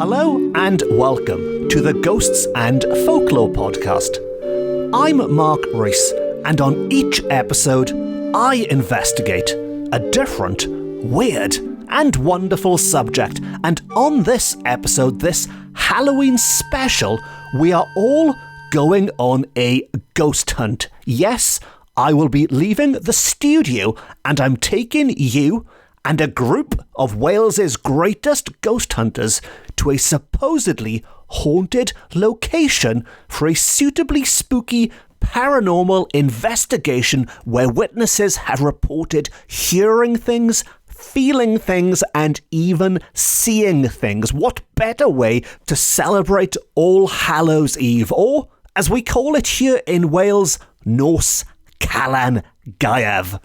Hello and welcome to the Ghosts and Folklore podcast. I'm Mark Rees, and on each episode, I investigate a different, weird, and wonderful subject. And on this episode, this Halloween special, we are all going on a ghost hunt. Yes, I will be leaving the studio, and I'm taking you and a group of Wales's greatest ghost hunters to a supposedly haunted location for a suitably spooky paranormal investigation where witnesses have reported hearing things, feeling things, and even seeing things. What better way to celebrate All Hallows Eve, or, as we call it here in Wales, Nos Calan Gaeaf.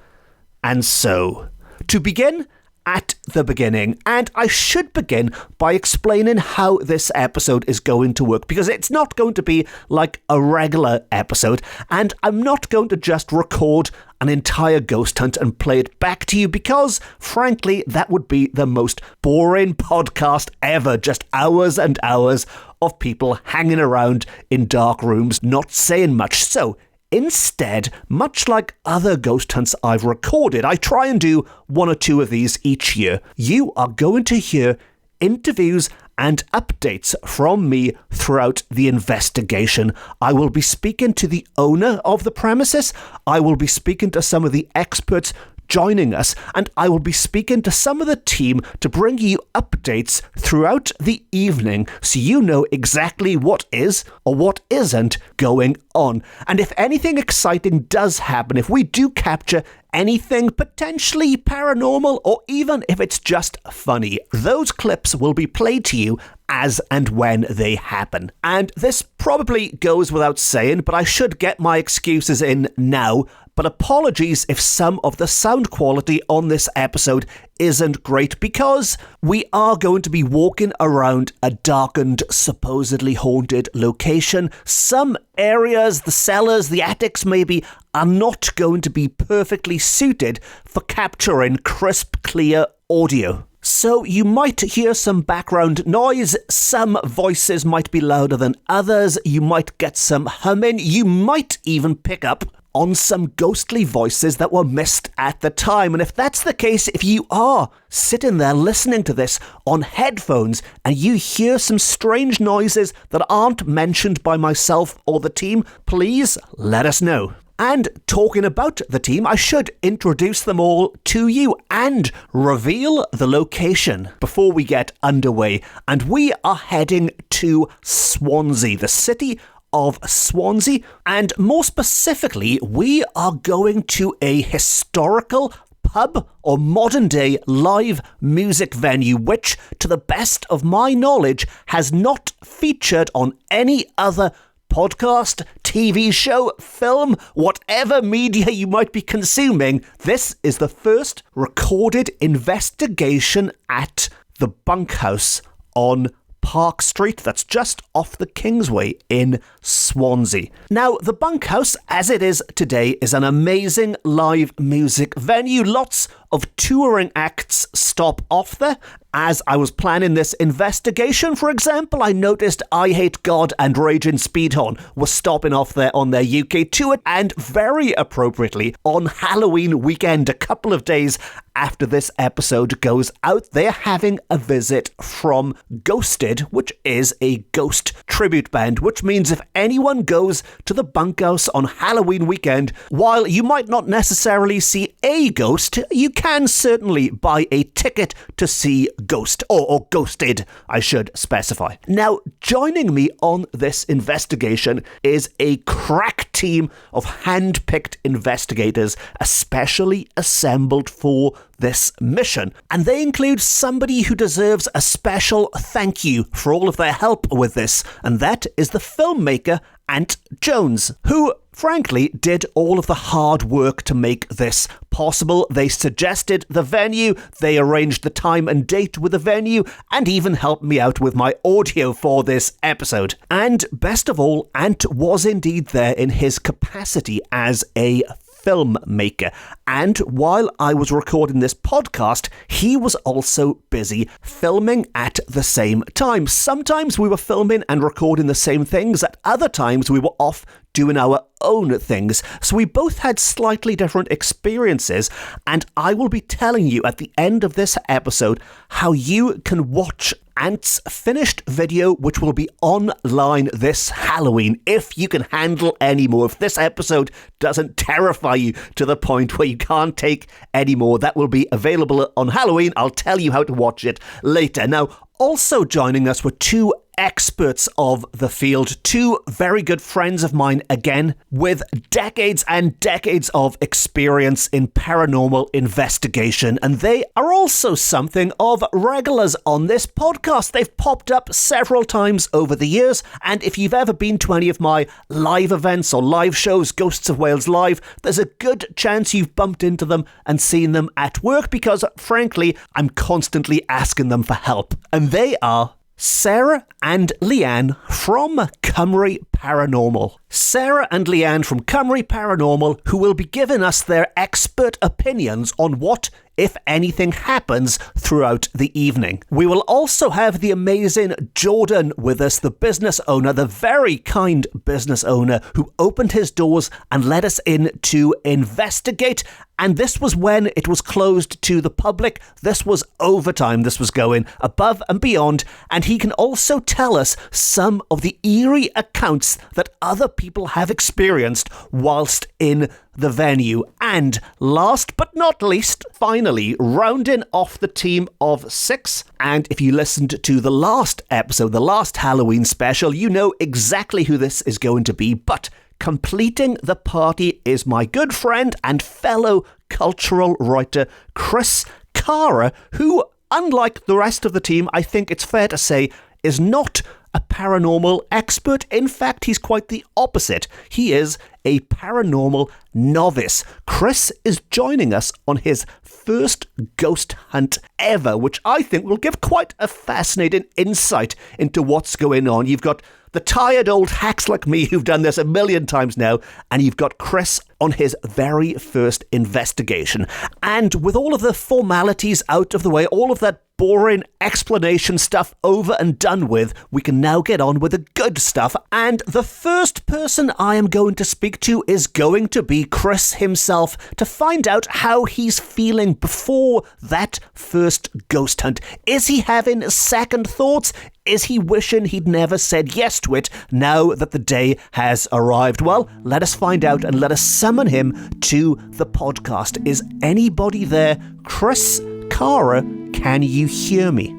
And so, to begin at the beginning, and I should begin by explaining how this episode is going to work, because it's not going to be like a regular episode, and I'm not going to just record an entire ghost hunt and play it back to you, because frankly that would be the most boring podcast ever, just hours and hours of people hanging around in dark rooms not saying much. So instead, much like other ghost hunts I've recorded, I try and do one or two of these each year. You are going to hear interviews and updates from me throughout the investigation. I will be speaking to the owner of the premises, I will be speaking to some of the experts joining us, and I will be speaking to some of the team to bring you updates throughout the evening so you know exactly what is or what isn't going on. And if anything exciting does happen, if we do capture anything potentially paranormal, or even if it's just funny, those clips will be played to you as and when they happen. And this probably goes without saying, but I should get my excuses in now. But apologies if some of the sound quality on this episode isn't great, because we are going to be walking around a darkened, supposedly haunted location. Some areas, the cellars, the attics maybe, are not going to be perfectly suited for capturing crisp, clear audio. So you might hear some background noise, some voices might be louder than others, you might get some humming, you might even pick up on some ghostly voices that were missed at the time. And if that's the case, if you are sitting there listening to this on headphones and you hear some strange noises that aren't mentioned by myself or the team, please let us know. And talking about the team, I should introduce them all to you and reveal the location before we get underway. And we are heading to Swansea, the city of Swansea, and more specifically, we are going to a historical pub or modern day live music venue, which, to the best of my knowledge, has not featured on any other podcast, TV show, film, whatever media you might be consuming. This is the first recorded investigation at the Bunkhouse on Park Street, that's just off the Kingsway in Swansea. Now, the Bunkhouse, as it is today, is an amazing live music venue. Lots of touring acts stop off there. As I was planning this investigation, for example, I noticed I Hate God and Raging Speedhorn were stopping off there on their UK tour, and very appropriately, on Halloween weekend, a couple of days after this episode goes out, they're having a visit from Ghosted, which is a ghost tribute band, which means if anyone goes to the Bunkhouse on Halloween weekend, while you might not necessarily see a ghost, you can certainly buy a ticket to see Ghost, or Ghosted, I should specify. Now, joining me on this investigation is a crack team of hand-picked investigators, especially assembled for this mission. And they include somebody who deserves a special thank you for all of their help with this, and that is the filmmaker Ant Jones, who frankly did all of the hard work to make this possible. They suggested the venue, they arranged the time and date with the venue, and even helped me out with my audio for this episode. And best of all, Ant was indeed there in his capacity as a filmmaker. And while I was recording this podcast, he was also busy filming at the same time. Sometimes we were filming and recording the same things. At other times, we were off doing our own things. So we both had slightly different experiences, and I will be telling you at the end of this episode how you can watch Ant's finished video, which will be online this Halloween, if you can handle any more. If this episode doesn't terrify you to the point where you can't take any more, that will be available on Halloween. I'll tell you how to watch it later. Now, also joining us were two experts of the field, two very good friends of mine, again, with decades and decades of experience in paranormal investigation. And they are also something of regulars on this podcast. They've popped up several times over the years. And if you've ever been to any of my live events or live shows, Ghosts of Wales Live, there's a good chance you've bumped into them and seen them at work, because frankly, I'm constantly asking them for help. And they are Sarah and Leanne from Cymru Paranormal. Sarah and Leanne from Cymru Paranormal, who will be giving us their expert opinions on what, if anything, happens throughout the evening. We will also have the amazing Jordan with us, the business owner, the very kind business owner who opened his doors and let us in to investigate. And this was when it was closed to the public. This was overtime. This was going above and beyond. And he can also tell us some of the eerie accounts that other people have experienced whilst in the venue. And last but not least, finally, rounding off the team of 6. And if you listened to the last episode, the last Halloween special, you know exactly who this is going to be. But completing the party is my good friend and fellow cultural writer, Chris Cara, who, unlike the rest of the team, I think it's fair to say, is not a paranormal expert. In fact, he's quite the opposite. He is a paranormal novice. Chris is joining us on his first ghost hunt ever, which I think will give quite a fascinating insight into what's going on. You've got the tired old hacks like me who've done this a million times now, and you've got Chris on his very first investigation. And with all of the formalities out of the way, all of that boring explanation stuff over and done with, we can now get on with the good stuff. And the first person I am going to speak to is going to be Chris himself, to find out how he's feeling before that first ghost hunt. Is he having second thoughts? Is he wishing he'd never said yes to it now that the day has arrived? Well, let us find out and let us summon him to the podcast. Is anybody there? Chris Cara, can you hear me?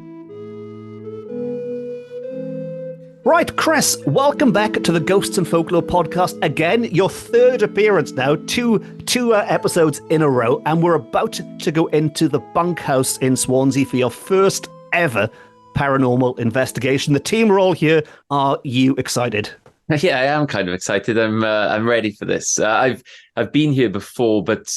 Right, Chris, welcome back to the Ghosts and Folklore podcast. Again, your third appearance now, two episodes in a row, and we're about to go into the Bunkhouse in Swansea for your first ever paranormal investigation. The team are all here. Are you excited? Yeah, I am kind of excited. I'm ready for this. I've been here before, but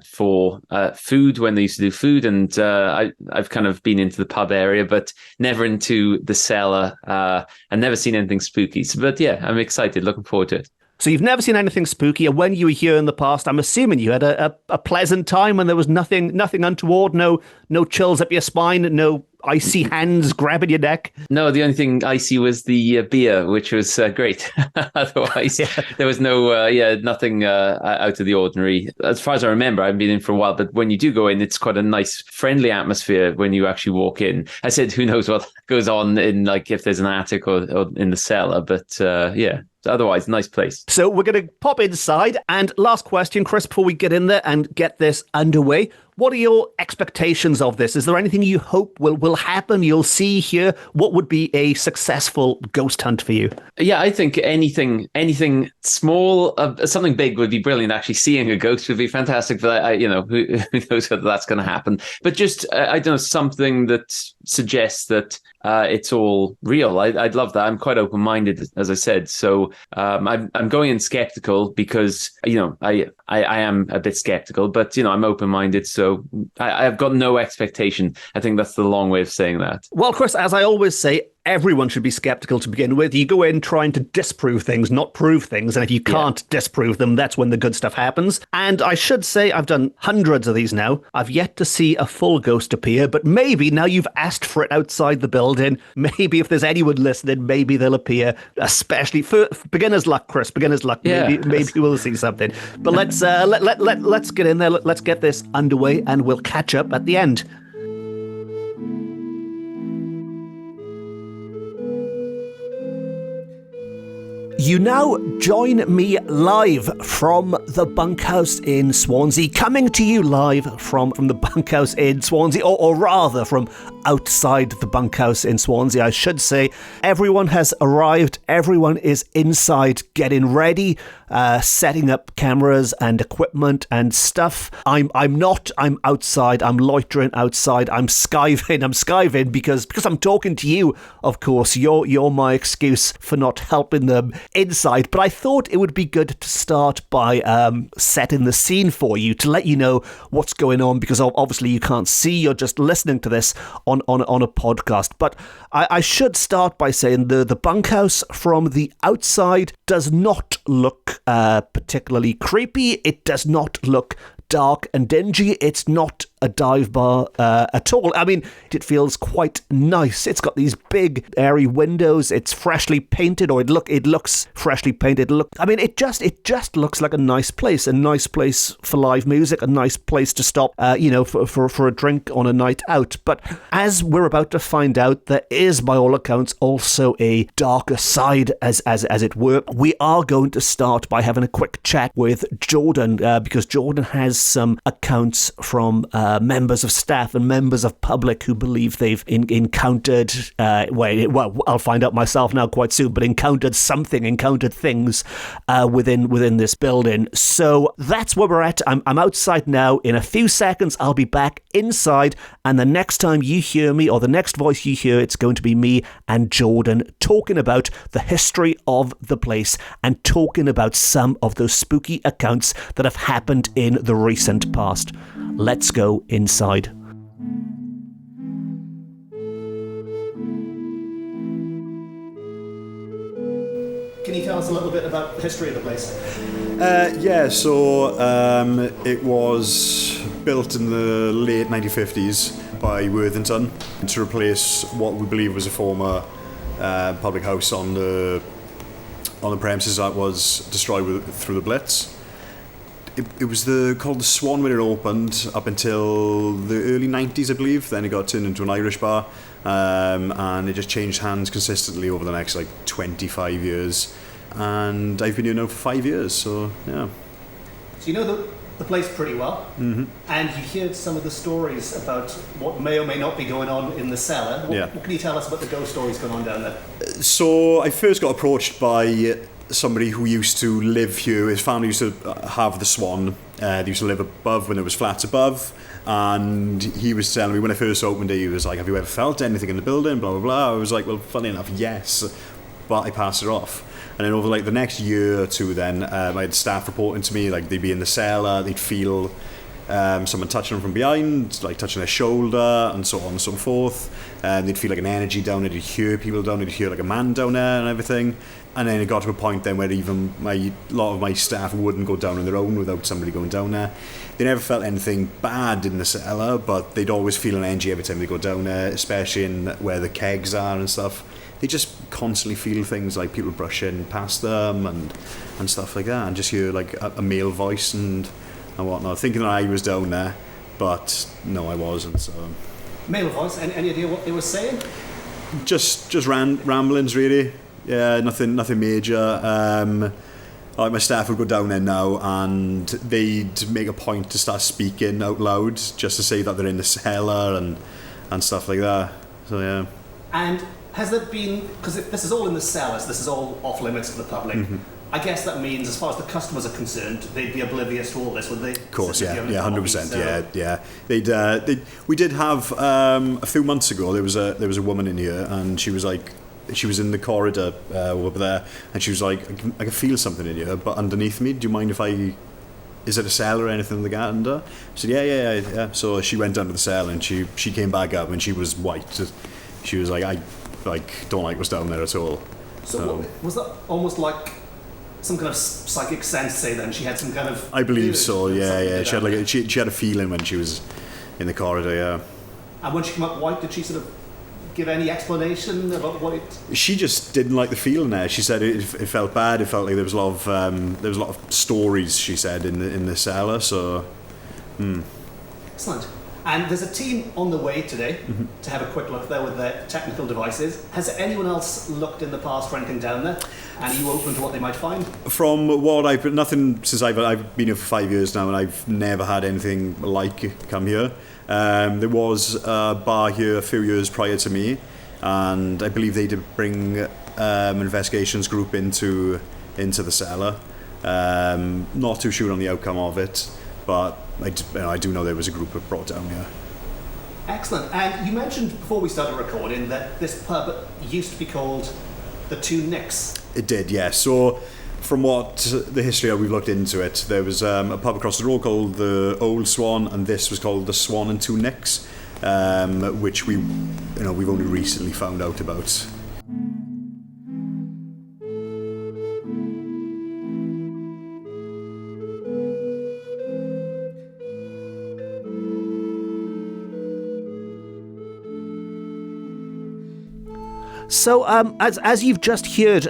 for food, when they used to do food, and I've kind of been into the pub area, but never into the cellar, and never seen anything spooky. So, but yeah, I'm excited. Looking forward to it. So you've never seen anything spooky, and when you were here in the past, I'm assuming you had a pleasant time, and there was nothing untoward, no chills up your spine, no icy hands grabbing your neck. No, the only thing icy was the beer, which was great. Otherwise, there was nothing out of the ordinary. As far as I remember, I haven't been in for a while, but when you do go in, it's quite a nice, friendly atmosphere when you actually walk in. I said, who knows what goes on in, like, if there's an attic or in the cellar, but yeah. Otherwise, nice place. So we're going to pop inside. And last question, Chris, before we get in there and get this underway, what are your expectations of this? Is there anything you hope will happen, you'll see here? What would be a successful ghost hunt for you? Yeah, I think anything small, something big would be brilliant. Actually, seeing a ghost would be fantastic. But who knows whether that's going to happen? But just I don't know, something that suggests that it's all real. I'd love that. I'm quite open-minded, as I said. So I'm going in skeptical because I am a bit skeptical, but I'm open-minded. So I've got no expectation. I think that's the long way of saying that. Well, Chris, as I always say, everyone should be skeptical to begin with. You go in trying to disprove things, not prove things. And if you can't disprove them, that's when the good stuff happens. And I should say I've done hundreds of these now. I've yet to see a full ghost appear, but maybe now you've asked for it outside the building. Maybe if there's anyone listening, maybe they'll appear, especially for beginner's luck, Chris, beginner's luck. Maybe we'll see something. But let's get in there. Let's get this underway and we'll catch up at the end. You now join me live from the Bunkhouse in Swansea, coming to you live from the Bunkhouse in Swansea, or rather from outside the Bunkhouse in Swansea, I should say. Everyone has arrived, everyone is inside getting ready, setting up cameras and equipment and stuff. I'm outside, I'm loitering outside, I'm skiving because I'm talking to you, of course. You're my excuse for not helping them inside, but I thought it would be good to start by setting the scene for you, to let you know what's going on, because obviously you can't see, you're just listening to this on a podcast. But I should start by saying the Bunkhouse from the outside does not look particularly creepy. It does not look dark and dingy. It's not a dive bar at all. I mean, it feels quite nice. It's got these big airy windows. It's freshly painted, or it looks freshly painted. It just looks like a nice place for live music, a nice place to stop, for a drink on a night out. But as we're about to find out, there is, by all accounts, also a darker side, as it were. We are going to start by having a quick chat with Jordan, because Jordan has some accounts from members of staff and members of public who believe they've encountered, I'll find out myself now quite soon, but encountered things within this building. So that's where we're at. I'm outside now. In a few seconds, I'll be back inside, and the next time you hear me, or the next voice you hear, it's going to be me and Jordan talking about the history of the place and talking about some of those spooky accounts that have happened in the recent past. Let's go inside. Can you tell us a little bit about the history of the place? It was built in the late 1950s by Worthington to replace what we believe was a former public house on the premises that was destroyed through the Blitz. It was called the Swan when it opened up until the early 90s, I believe. Then it got turned into an Irish bar, and it just changed hands consistently over the next 25 years. And I've been here now for 5 years, so yeah. So you know the place pretty well, and you heard some of the stories about what may or may not be going on in the cellar. What can you tell us about the ghost stories going on down there? So I first got approached by somebody who used to live here. His family used to have the Swan. They used to live above when there was flats above, and he was telling me when I first opened it, he was like, "Have you ever felt anything in the building?" Blah blah blah. I was like, "Well, funny enough, yes," but I passed it off. And then over the next year or two, then I had staff reporting to me, they'd be in the cellar, they'd feel someone touching them from behind, touching their shoulder, and so on and so forth. And they'd feel an energy down there, they'd hear people down there, they'd hear a man down there and everything. And then it got to a point then where even a lot of my staff wouldn't go down on their own without somebody going down there. They never felt anything bad in the cellar, but they'd always feel an energy every time they go down there, especially in where the kegs are and stuff. They just constantly feel things like people brushing past them and stuff like that, and just hear a male voice and whatnot, thinking that I was down there, but no, I wasn't. So male voice. Any idea what they were saying? Just ramblings, really. Yeah, nothing major. My staff would go down there now, and they'd make a point to start speaking out loud, just to say that they're in the cellar and stuff like that. So yeah. And has there been, because this is all in the cellars, this is all off limits to the public, I guess that means, as far as the customers are concerned, they'd be oblivious to all this, would they? Of course, yeah, 100%, yeah. We did have a few months ago. There was a woman in here, and she was in the corridor over there, and she was like, I can feel something in here, but underneath me. Do you mind if is it a cellar or anything like that under? I said, yeah. So she went under the cellar, and she came back up, and she was white. She was like, don't like what's down there at all. So was that almost like some kind of psychic sense, say, then? She had some kind of... I believe so, yeah. She had a feeling when she was in the corridor, yeah. And when she came up white, did she sort of give any explanation about what it... She just didn't like the feeling there. She said it felt bad. It felt like there was a lot of stories, she said, in the cellar, so... Excellent. And there's a team on the way today to have a quick look there with their technical devices. Has anyone else looked in the past for anything down there? And are you open to what they might find? From what nothing since I've been here for 5 years now, and I've never had anything like come here. There was a bar here a few years prior to me, and I believe they did bring investigations group into the cellar. Not too sure on the outcome of it, but I do know there was a group brought down here. Excellent. And you mentioned before we started recording that this pub used to be called the Two Nicks. It did, yeah. So from what the history we've looked into it, there was a pub across the road called the Old Swan, and this was called the Swan and Two Nicks, which we've only recently found out about. So, as you've just heard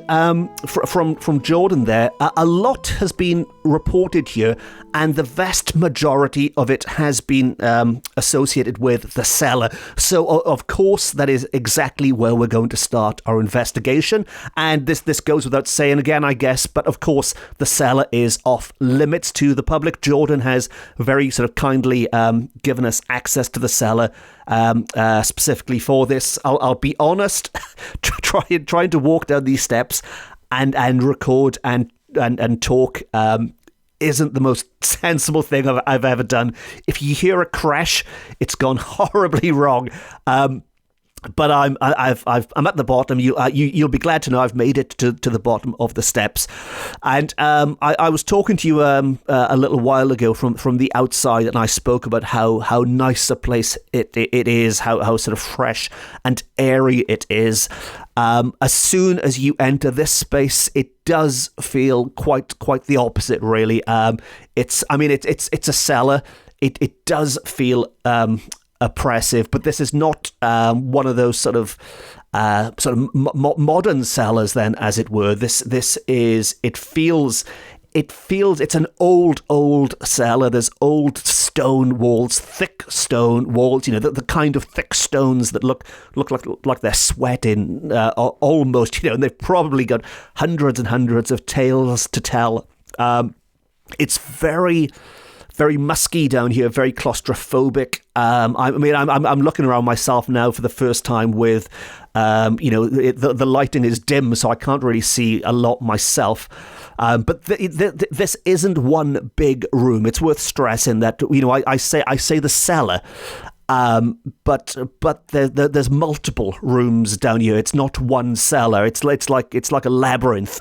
from Jordan there, a lot has been reported here, and the vast majority of it has been associated with the cellar. So, of course, that is exactly where we're going to start our investigation. And this goes without saying again, I guess, but of course, the cellar is off limits to the public. Jordan has very sort of kindly given us access to the cellar. Specifically for this, I'll be honest, trying to walk down these steps and record and talk isn't the most sensible thing I've ever done. If you hear a crash, it's gone horribly wrong. But I'm at the bottom. You'll be glad to know I've made it to the bottom of the steps, and I was talking to you a little while ago from the outside, and I spoke about how nice a place it is, how sort of fresh and airy it is. As soon as you enter this space, it does feel quite the opposite, really. It's a cellar. It does feel oppressive, but this is not one of those sort of modern cellars, then, as it were. This is, it feels it's an old cellar. There's old stone walls, thick stone walls, the kind of thick stones that look like they're sweating almost, and they've probably got hundreds and hundreds of tales to tell. It's very musky down here, very claustrophobic. I'm looking around myself now for the first time with, the lighting is dim, so I can't really see a lot myself. But this isn't one big room. It's worth stressing that, I say the cellar. But there's multiple rooms down here. It's not one cellar. It's like a labyrinth.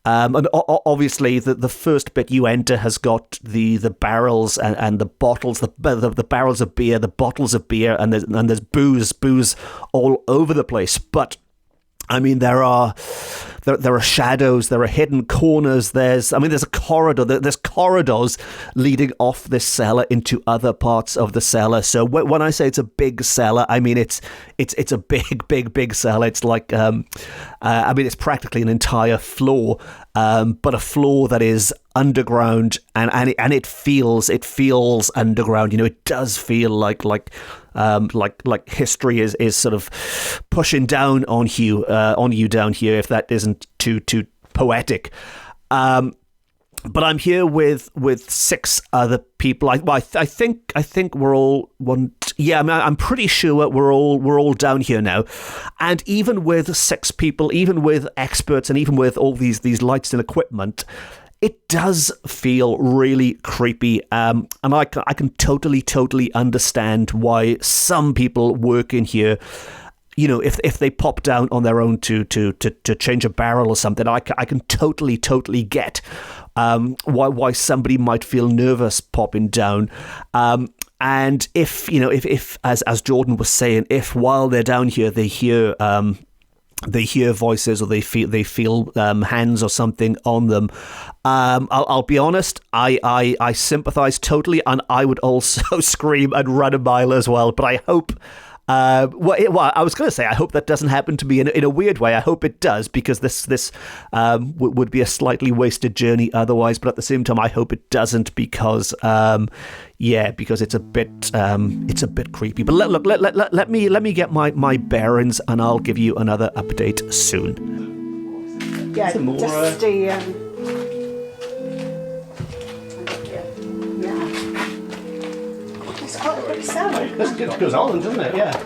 And obviously, the first bit you enter has got the barrels and the bottles, the barrels of beer, the bottles of beer, and there's booze all over the place. But I mean, there are shadows, there are hidden corners. There's a corridor. There's corridors leading off this cellar into other parts of the cellar. So when I say it's a big cellar, I mean it's a big cellar. It's like it's practically an entire floor, but a floor that is underground, and it feels underground. It does feel like history is sort of pushing down on you down here, if that isn't too poetic. But I'm here with 6 other people. I think we're all one. Yeah, I'm pretty sure we're all down here now. And even with 6 people, even with experts, and even with all these lights and equipment, it does feel really creepy, and I can totally understand why some people work in here. If they pop down on their own to change a barrel or something, I can totally get why somebody might feel nervous popping down. And if as Jordan was saying, if while they're down here they hear voices or they feel hands or something on them, I'll be honest, I sympathise totally, and I would also scream and run a mile as well. But I hope. I was going to say, I hope that doesn't happen to me in a weird way. I hope it does, because this would be a slightly wasted journey otherwise. But at the same time, I hope it doesn't, because because it's a bit creepy. But let me get my bearings, and I'll give you another update soon. Yeah, just the. It's quite a big cellar. It goes on, doesn't it? Yeah.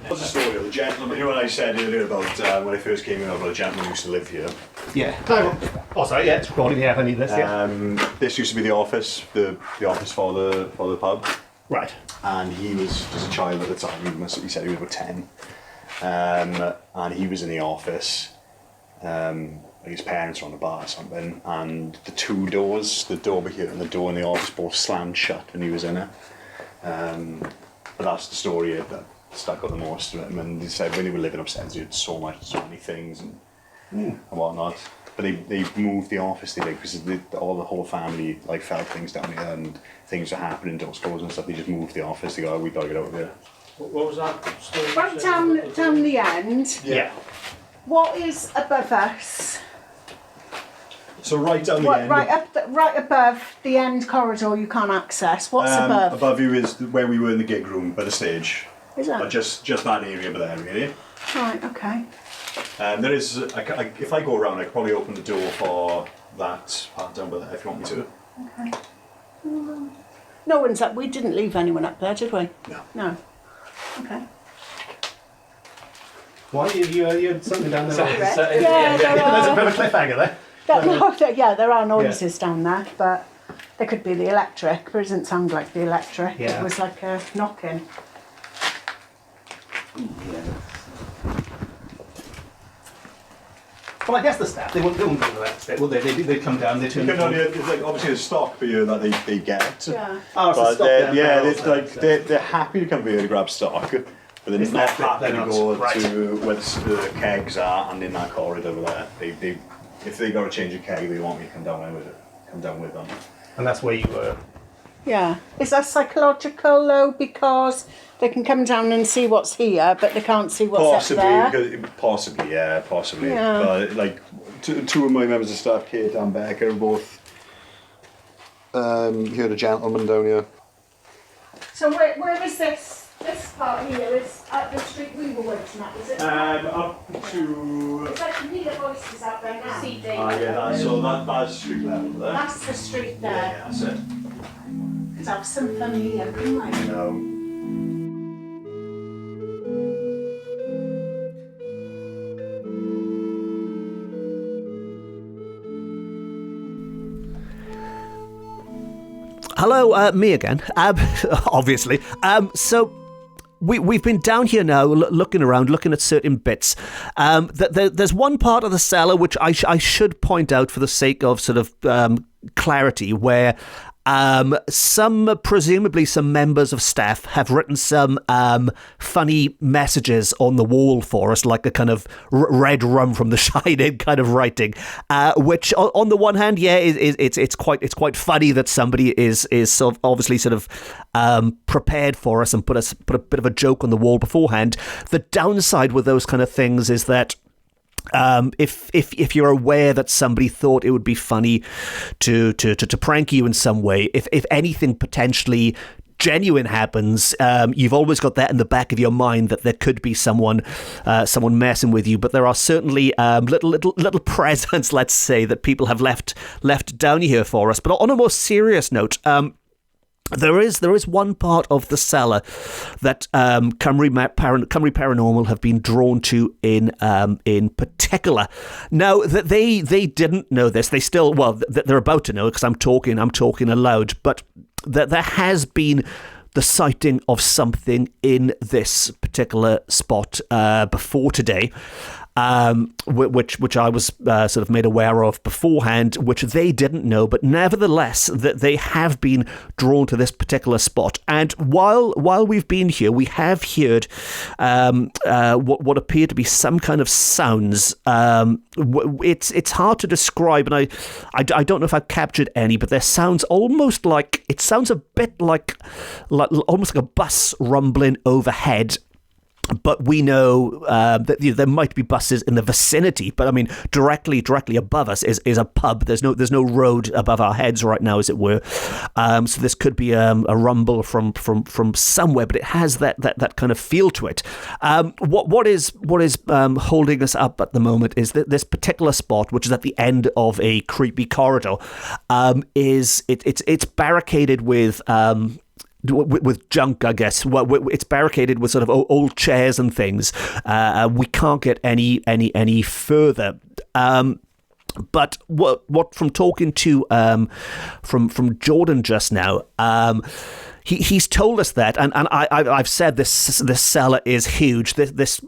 What's the story of the gentleman? You know what I said earlier about when I first came in, about a gentleman who used to live here? Yeah. Oh, sorry. Yeah, it's recording. Yeah, if I need this. Yeah. This used to be the office, the office for the pub. Right. And he was just a child at the time. He said he was about 10. And he was in the office. His parents were on the bar or something, and the two doors, the door over here and the door in the office, both slammed shut, and he was in it. But that's the story that stuck out the most to him. And he said when he was living upstairs, he had so many things and whatnot. But they moved the office, because the whole family felt things down here, and things were happening, doors closed and stuff. They just moved the office. They go, we gotta get out of here. What was that story? Right down the end. Yeah. What is above us? So right down the end. Right above the end corridor you can't access. What's above? Above you is where we were in the gig room by the stage. Is that? Just that area over there, really. Right. Okay. There is. If I go around, I could probably open the door for that part down there if you want me to. Okay. No one's up. We didn't leave anyone up there, did we? No. No. Okay. Why you had something down there? There's a bit of a cliffhanger there. There are noises down there, but there could be the electric, but it doesn't sound like the electric. Yeah. It was like a knocking. Well, I guess the staff, they wouldn't go to that bit, would they? They'd come down, they'd turn the phone. It's obviously a stock beer that they get. Yeah. Oh, But so they're happy to come here to grab stock, but they're It's not not- happy they're to not, go right. to where the kegs are and in that corridor over there. If they got to change a keg, they want me to come down with them. And that's where you were. Yeah. Is that psychological though? Because they can come down and see what's here, but they can't see what's up there. Possibly. Yeah. But two of my members of staff, Kate and Becca, are both here. The gentleman down here. So where is this? This part here is at the street we were working at, is it? Up to. It's like you can hear the voices out there now. That's street level there. That's the street there. Yeah, that's it. Could have some fun here, couldn't I? Hello, me again. Obviously. So we've been down here now, looking around, looking at certain bits. There's one part of the cellar which I should point out for the sake of sort of clarity, where presumably some members of staff have written some funny messages on the wall for us, like a kind of red rum from The Shining kind of writing, which on the one hand, it's quite funny that somebody is sort of obviously sort of prepared for us and put a bit of a joke on the wall beforehand. The downside with those kind of things is that if you're aware that somebody thought it would be funny to prank you in some way, if anything potentially genuine happens, you've always got that in the back of your mind that there could be someone messing with you. But there are certainly little presents, let's say, that people have left down here for us. But on a more serious note, there is one part of the cellar that Cymru Paranormal have been drawn to in particular. Now that they didn't know this, they still, well, they're about to know because I'm talking aloud. But there has been the sighting of something in this particular spot before today, which I was sort of made aware of beforehand, which they didn't know, but nevertheless that they have been drawn to this particular spot. And while we've been here, we have heard what appear to be some kind of sounds. It's hard to describe, and I don't know if I've captured any, but there sounds almost like, it sounds a bit like almost like a bus rumbling overhead. But we know that there might be buses in the vicinity. But I mean, directly above us is a pub. There's no road above our heads right now, as it were. So this could be a rumble from somewhere, but it has that kind of feel to it. What is holding us up at the moment is that this particular spot, which is at the end of a creepy corridor, it's barricaded with junk, I guess. It's barricaded with sort of old chairs and things. We can't get any further. But what from talking to from Jordan just now, he's told us that, and I've said this cellar is huge. This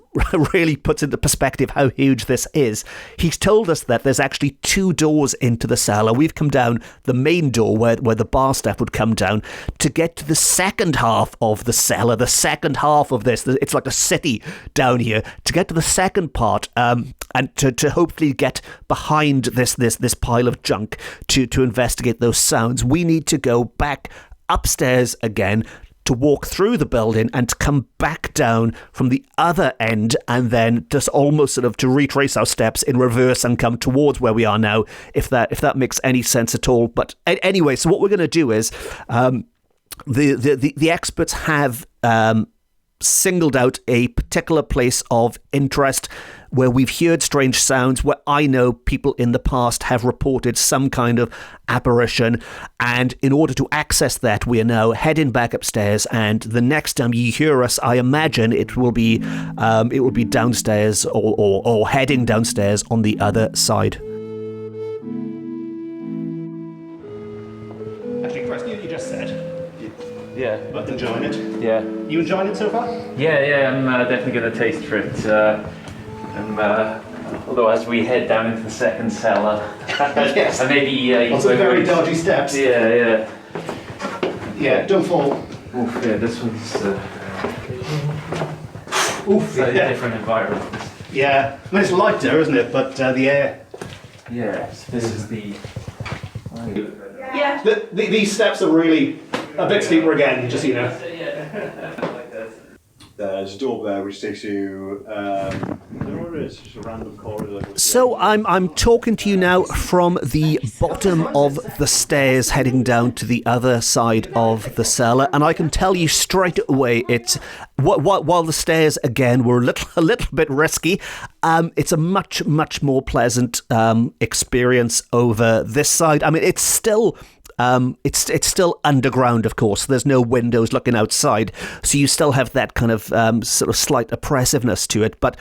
really puts into perspective how huge this is. He's told us that there's actually 2 doors into the cellar. We've come down the main door where the bar staff would come down to get to the second half of the cellar. The second half of this, it's like a city down here. To get to the second part, and to hopefully get behind this pile of junk to investigate those sounds, we need to go back upstairs again to walk through the building and to come back down from the other end, and then just almost sort of to retrace our steps in reverse and come towards where we are now, if that makes any sense at all. But anyway, so what we're going to do is the experts have singled out a particular place of interest where we've heard strange sounds, where I know people in the past have reported some kind of apparition, and in order to access that, we are now heading back upstairs, and the next time you hear us, I imagine it will be downstairs or heading downstairs on the other side. Actually, Chris, you just said Yeah. about enjoying it. Yeah. You enjoying it so far? Yeah, I'm definitely going to taste for it. Although as we head down into the second cellar, Yes. and maybe Lots of very dodgy steps. Yeah. Yeah, don't fall. Oof, yeah, this one's Oof. a Yeah. different environment. Yeah. I mean, it's lighter, isn't it? But the air. Yes, this is the. Yeah. These steps are really a bit steeper again, just so you know. There's a door there which takes you. I don't know what it is. Just a random corridor. So I'm talking to you now from the bottom of the stairs heading down to the other side of the cellar, and I can tell you straight away it's while the stairs again were a little bit risky, it's a much more pleasant experience over this side. I mean, it's still underground, of course. There's no windows looking outside, so you still have that kind of sort of slight oppressiveness to it. But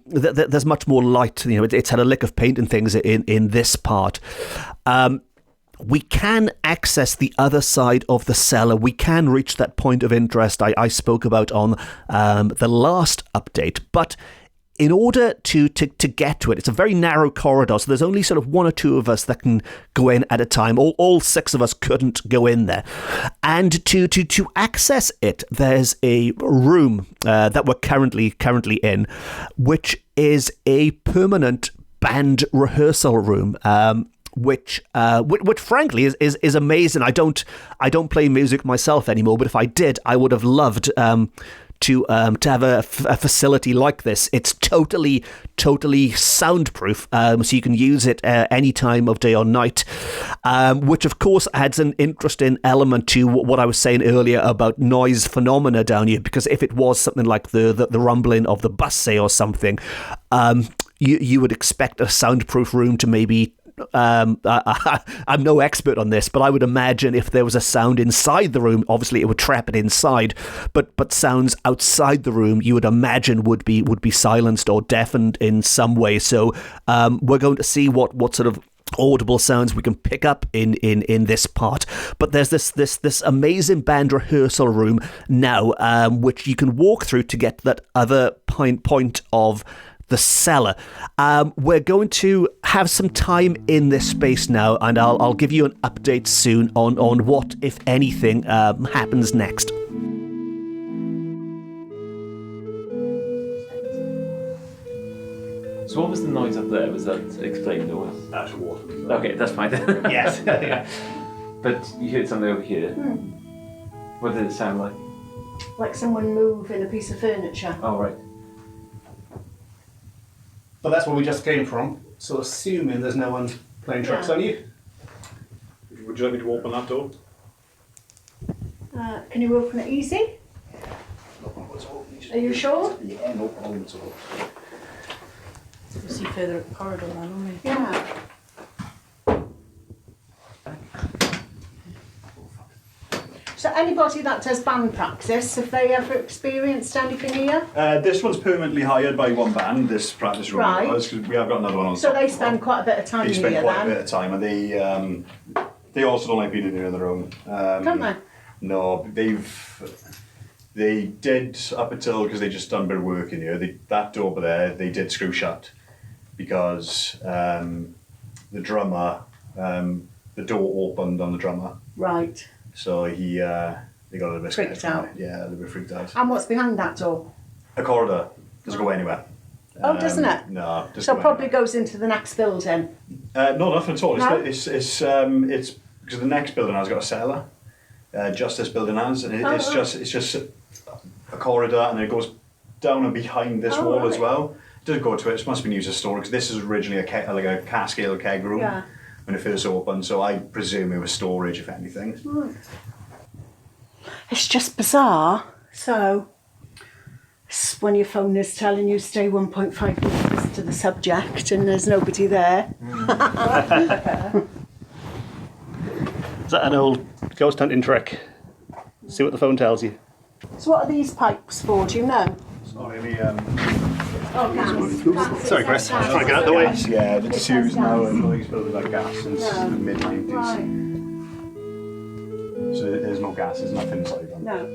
there's much more light. You know, it's had a lick of paint and things in this part. We can access the other side of the cellar. We can reach that point of interest I spoke about on the last update, but in order to get to it, it's a very narrow corridor, so there's only sort of 1 or 2 of us that can go in at a time. All 6 of us couldn't go in there. And to access it, there's a room that we're currently in, which is a permanent band rehearsal room. Which frankly is amazing. I don't play music myself anymore, but if I did, I would have loved to have a facility like this. It's totally soundproof, so you can use it any time of day or night, which of course adds an interesting element to what I was saying earlier about noise phenomena down here, because if it was something like the rumbling of the bus, say, or something, you would expect a soundproof room to maybe I'm no expert on this, but I would imagine if there was a sound inside the room, obviously it would trap it inside, but sounds outside the room you would imagine would be silenced or deafened in some way. So we're going to see what sort of audible sounds we can pick up in this part. But there's this amazing band rehearsal room now, which you can walk through to get to that other point of the cellar. We're going to have some time in this space now, and I'll give you an update soon on what, if anything, happens next. So what was the noise up there? Was that explained or? That's water. Okay, that's fine. Yes. But you heard something over here. What did it sound like? Like someone moving a piece of furniture. Oh, right. But that's where we just came from. So assuming there's no one playing tricks on you. Would you like me to open that door? Can you open it easy? Are you sure? Yeah, no problem at all. We'll see further up the corridor then, won't we? Yeah. So anybody that does band practice, have they ever experienced anything here? This one's permanently hired by one band, this practice room. Right. Because we have got another one on So top they as well. spend quite a bit of time They here spend quite a bit then? of time, and they also don't like being in here on their own. Don't they? No, they did up until, because they just done a bit of work in here. That door over there, they did screw shut because the drummer, the door opened on the drummer, Right. so they got a little bit Freaked scared from out. it. Yeah, a little bit freaked out. And what's behind that door? A corridor doesn't go anywhere. Oh, doesn't it? No, doesn't So go probably anywhere. goes into the next building. No, nothing at all. No? It's because the next building has got a cellar. Just this building has, and it's just a corridor, and it goes down and behind this wall as right. well. It doesn't go to it. It must have been used as storage. This is originally like a cask-ale keg room Yeah. when it first opened. So I presume it was storage, if anything. It's just bizarre. So, when your phone is telling you stay 1.5 metres to the subject and there's nobody there. Is that an old ghost hunting trick? See what the phone tells you. So what are these pipes for, do you know? So maybe Oh, gas. Sorry, Chris. Gas. Trying to get out of the way. gas, yeah, it's used now, and all these buildings have gas since No. the mid-90s. Right. So there's no gas. There's nothing inside them. No.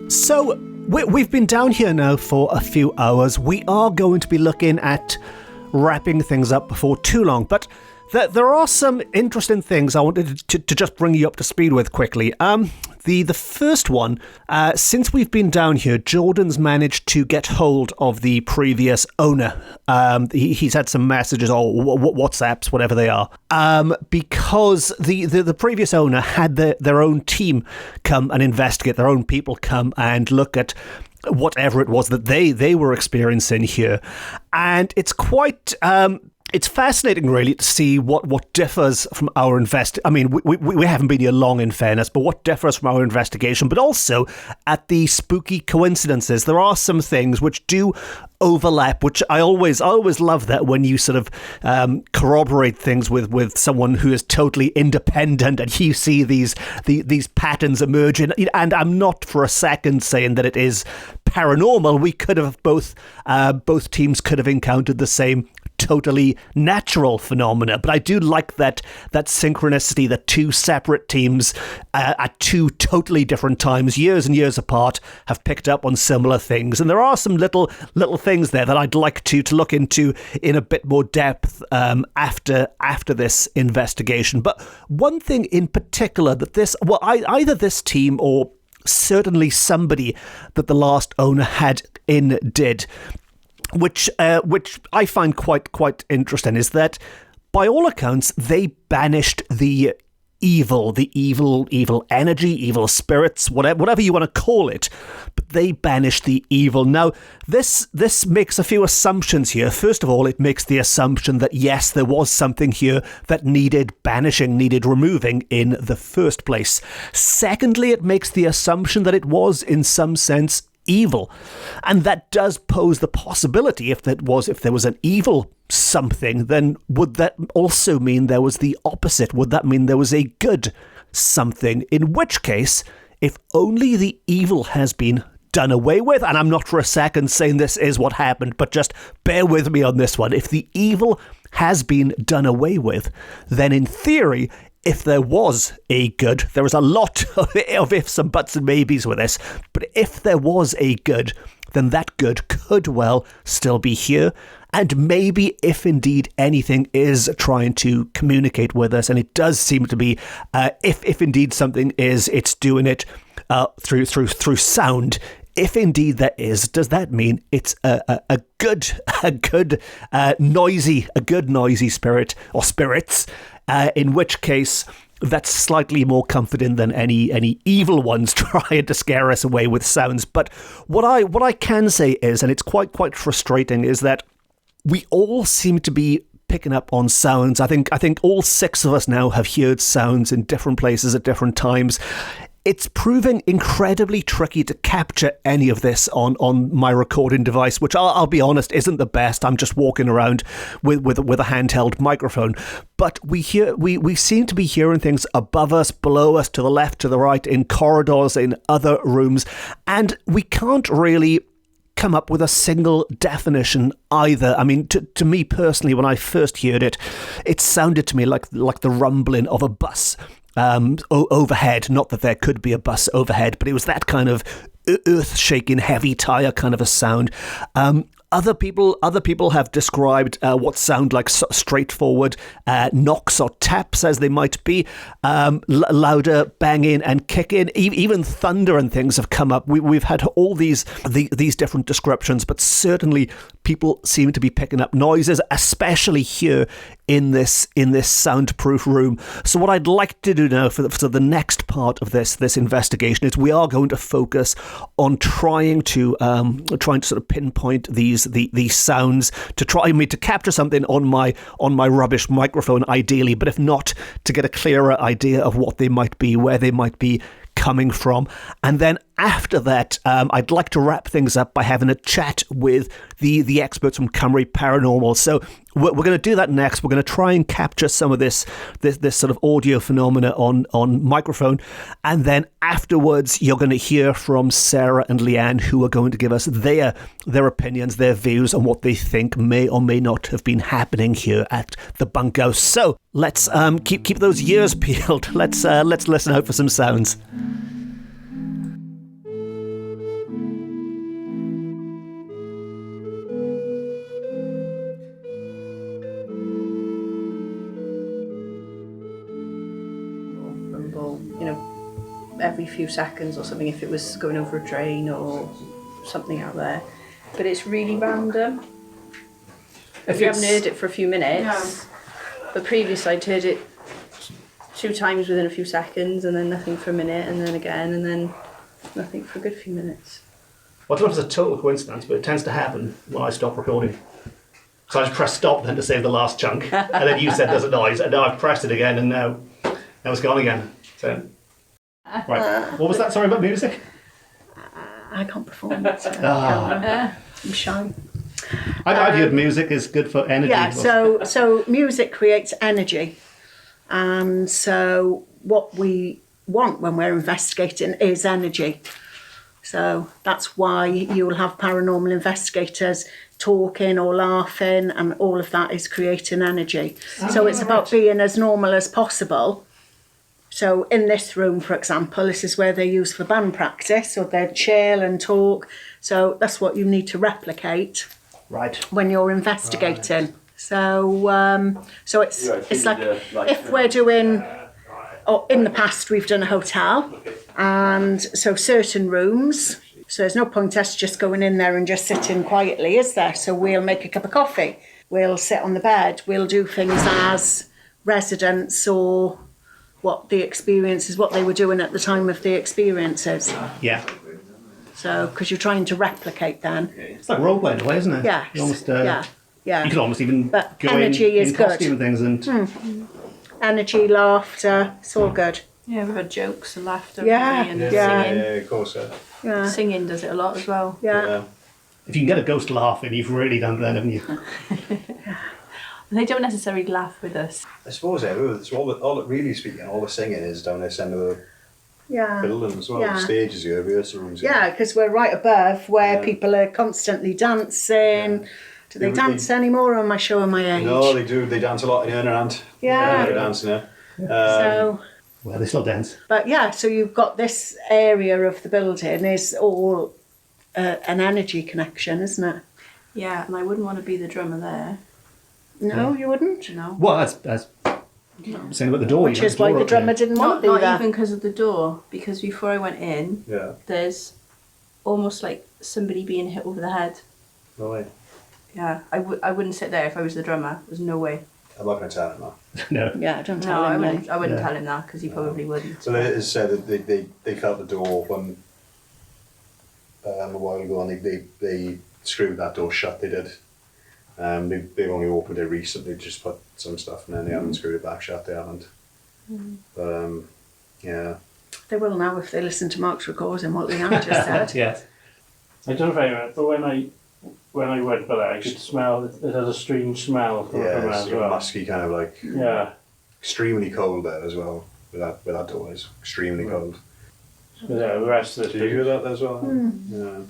So, we've been down here now for a few hours. We are going to be looking at wrapping things up before too long, but there are some interesting things I wanted to just bring you up to speed with quickly. The first one, since we've been down here, Jordan's managed to get hold of the previous owner. He's had some messages or WhatsApps, whatever they are, because the previous owner had their own team come and investigate, their own people come and look at whatever it was that they were experiencing here. And it's quite... it's fascinating, really, to see what differs from our I mean, we haven't been here long, in fairness, but what differs from our investigation, but also at the spooky coincidences. There are some things which do overlap, which I always love that when you sort of corroborate things with someone who is totally independent, and you see these patterns emerging. And I'm not for a second saying that it is paranormal. We could have both teams could have encountered the same totally natural phenomena, but I do like that synchronicity that two separate teams at two totally different times, years and years apart, have picked up on similar things. And there are some little things there that I'd like to look into in a bit more depth after this investigation. But one thing in particular that either this team or certainly somebody that the last owner had in did, which I find quite interesting, is that by all accounts they banished the evil energy, evil spirits, whatever you want to call it, but they banished the evil. Now, this makes a few assumptions here. First of all, it makes the assumption that yes, there was something here that needed banishing, needed removing in the first place. Secondly, it makes the assumption that it was, in some sense, evil, and that does pose the possibility, if there was an evil something, then would that also mean there was the opposite? Would that mean there was a good something? In which case, if only the evil has been done away with, and I'm not for a second saying this is what happened, but just bear with me on this one. If the evil has been done away with, then in theory, if there was a good, there was a lot of ifs and buts and maybes with this, but if there was a good, then that good could well still be here. And maybe if indeed anything is trying to communicate with us, and it does seem to be, if indeed something is, it's doing it through sound. If indeed that is, does that mean it's a good noisy spirit or spirits? In which case, that's slightly more comforting than any evil ones trying to scare us away with sounds. But what I can say is, and it's quite frustrating, is that we all seem to be picking up on sounds. I think all 6 of us now have heard sounds in different places at different times. It's proving incredibly tricky to capture any of this on my recording device, which I'll be honest isn't the best. I'm just walking around with a handheld microphone. But we seem to be hearing things above us, below us, to the left, to the right, in corridors, in other rooms, and we can't really come up with a single definition either. I mean, to me personally, when I first heard it, it sounded to me like the rumbling of a bus overhead. Not that there could be a bus overhead, but it was that kind of earth-shaking, heavy tire kind of a sound. Other people have described what sound like straightforward knocks or taps, as they might be, louder banging and kicking. Even thunder and things have come up. We've had all these different descriptions, but certainly people seem to be picking up noises, especially here in this soundproof room. So what I'd like to do now for the next part of this investigation is we are going to focus on trying to sort of pinpoint these sounds, to capture something on my rubbish microphone ideally, but if not, to get a clearer idea of what they might be, where they might be coming from. And then after that, I'd like to wrap things up by having a chat with the experts from Cymru Paranormal. So we're going to do that next. We're going to try and capture some of this sort of audio phenomena on microphone. And then afterwards, you're going to hear from Sarah and Leanne, who are going to give us their opinions, their views on what they think may or may not have been happening here at the Bunkhouse. So let's keep those ears peeled. Let's listen out for some sounds. Every few seconds or something, if it was going over a drain or something out there. But it's really random. If you haven't heard it for a few minutes, but previously I'd heard it 2 times within a few seconds, and then nothing for a minute, and then again, and then nothing for a good few minutes. Well, I don't know if it's a total coincidence, but it tends to happen when I stop recording. So I just press stop then to save the last chunk, and then you said there's a noise, and now I've pressed it again, and now it's gone again. So. Right. What was that? Sorry, about music? I can't perform it. So I'm shy. I've heard music is good for energy. Yeah, so music creates energy. And so what we want when we're investigating is energy. So that's why you'll have paranormal investigators talking or laughing, and all of that is creating energy. So it's about being as normal as possible. So in this room, for example, this is where they use for band practice, or they chill and talk. So that's what you need to replicate, right, when you're investigating. Right. So it's like if we're doing, or in the past we've done a hotel, and so certain rooms. So there's no point us just going in there and just sitting quietly, is there? So we'll make a cup of coffee, we'll sit on the bed, we'll do things as residents, or what the experience is, what they were doing at the time of the experiences. Yeah. So, because you're trying to replicate then. It's like role playing in a way, isn't it? Yeah. You could almost even but go energy in is good. costume and things and... Energy, laughter, it's all good. Yeah, we've had jokes and laughter. Yeah. And Yeah. singing. Yeah, of course. Yeah. Singing does it a lot as well. Yeah. If you can get a ghost laughing, you've really done that, haven't you? They don't necessarily laugh with us. I suppose, it's all it really speaking, all the singing is down this end of building as well. Yeah. Stages here, rehearsal rooms here. Yeah, because we're right above where Yeah. people are constantly dancing. Do they They- dance anymore, or am I showing my age? No, they do. They dance a lot in Ireland. Yeah. They're dancing here. So, Well, they still dance. but yeah, so you've got this area of the building is all an energy connection, isn't it? Yeah, and I wouldn't want to be the drummer there. No, you wouldn't? No. Well, that's saying about the door. Which is why the drummer didn't want Not, to be not there. even because of the door, because before I went in, Yeah. there's almost like somebody being hit over the head. No way. Yeah, I wouldn't sit there if I was the drummer. There's no way. I'm not going to tell him that. No. Yeah, don't No, tell I him. wouldn't. I wouldn't Yeah. tell him that because he probably wouldn't. So it is said that they felt the door when a while ago, and they screwed that door shut. They did. They've only opened it recently, just put some stuff, and then they haven't screwed it back shut. They haven't. But yeah. They will now if they listen to Mark's recording what Leanne just said. Yes. I don't know if I but when I went by there, I could smell it has a strange smell from Yeah, there it's as like a well. musky kind of like Yeah. extremely cold there as well. With that door, it's extremely cold. So, yeah, the rest of Did you hear that as well? Yeah.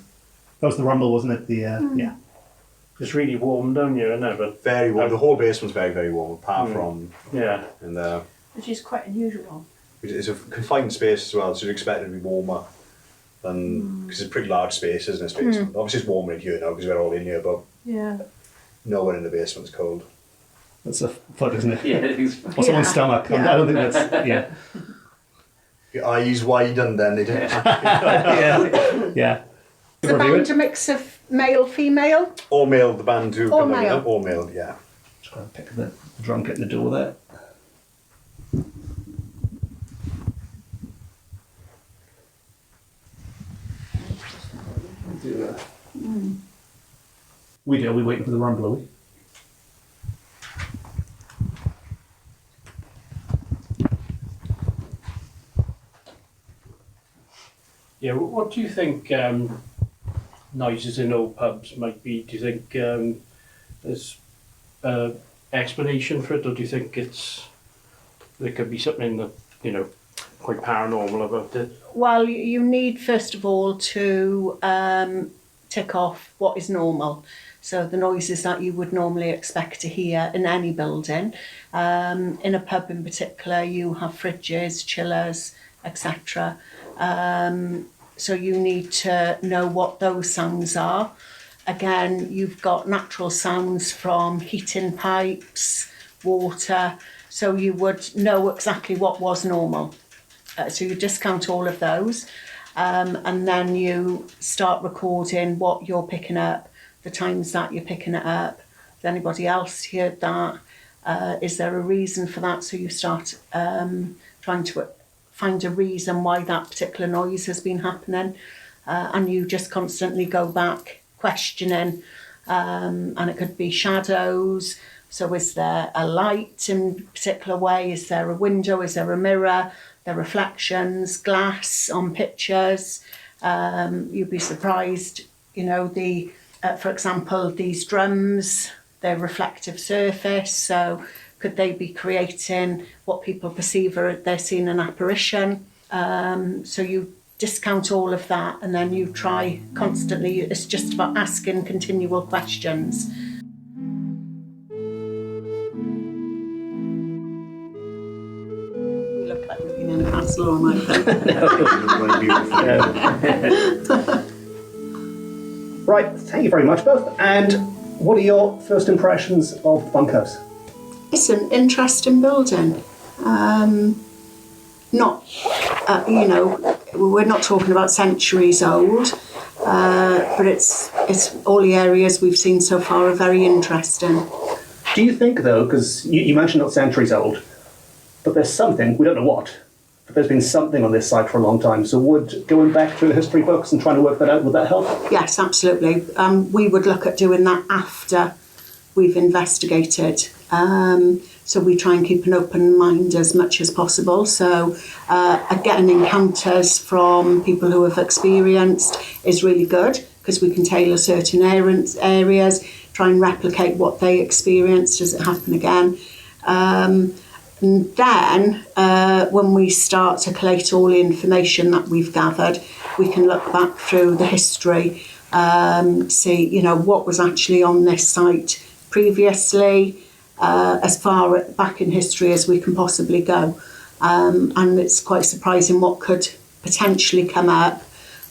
That was the rumble, wasn't it? The yeah. It's really warm down here, isn't it? But Very warm. The whole basement's very, very warm, apart from yeah. and Which is quite unusual. it's a confined space as well, so you'd expect it to be warmer than because it's a pretty large space, isn't it? Basement. Obviously, it's warmer in here now because we're all in here, but Yeah. nowhere in the basement's cold. That's a flood, isn't it? Yeah, it is. Or someone's stomach. I don't think that's yeah. Your eyes widened, then they didn't. Yeah. Yeah. The Review band it. a mix of male, female? All male, the band who All come in, male. all male, yeah. Just gotta pick the drum kit in the door there. Are we waiting for the rumble, are we? Yeah, what do you think noises in old pubs might be? Do you think there's an explanation for it, or do you think there could be something that, quite paranormal about it? Well, you need first of all to tick off what is normal. So the noises that you would normally expect to hear in any building. In a pub in particular, you have fridges, chillers, etc. So you need to know what those sounds are. Again, you've got natural sounds from heating pipes, water, so you would know exactly what was normal. So you discount all of those, and then you start recording what you're picking up, the times that you're picking it up. Has anybody else heard that? Is there a reason for that? So you start trying to find a reason why that particular noise has been happening, and you just constantly go back questioning, and it could be shadows. So is there a light in a particular way? Is there a window? Is there a mirror? The reflections, glass on pictures. You'd be surprised, for example, these drums, their reflective surface. So could they be creating what people perceive they're seeing an apparition? So you discount all of that, and then you try constantly. It's just about asking continual questions. We look like we've been in a castle all night. Right, thank you very much both. And what are your first impressions of Bunkhouse? It's an interesting building. We're not talking about centuries old, but it's all the areas we've seen so far are very interesting. Do you think, though, because you mentioned not centuries old, but there's something, we don't know what, but there's been something on this site for a long time, so would going back through the history books and trying to work that out, would that help? Yes, absolutely. We would look at doing that after we've investigated. So we try and keep an open mind as much as possible. So getting encounters from people who have experienced is really good, because we can tailor certain areas, try and replicate what they experienced. Does it happen again? And then when we start to collate all the information that we've gathered, we can look back through the history, see, you know, what was actually on this site previously, as far back in history as we can possibly go. And it's quite surprising what could potentially come up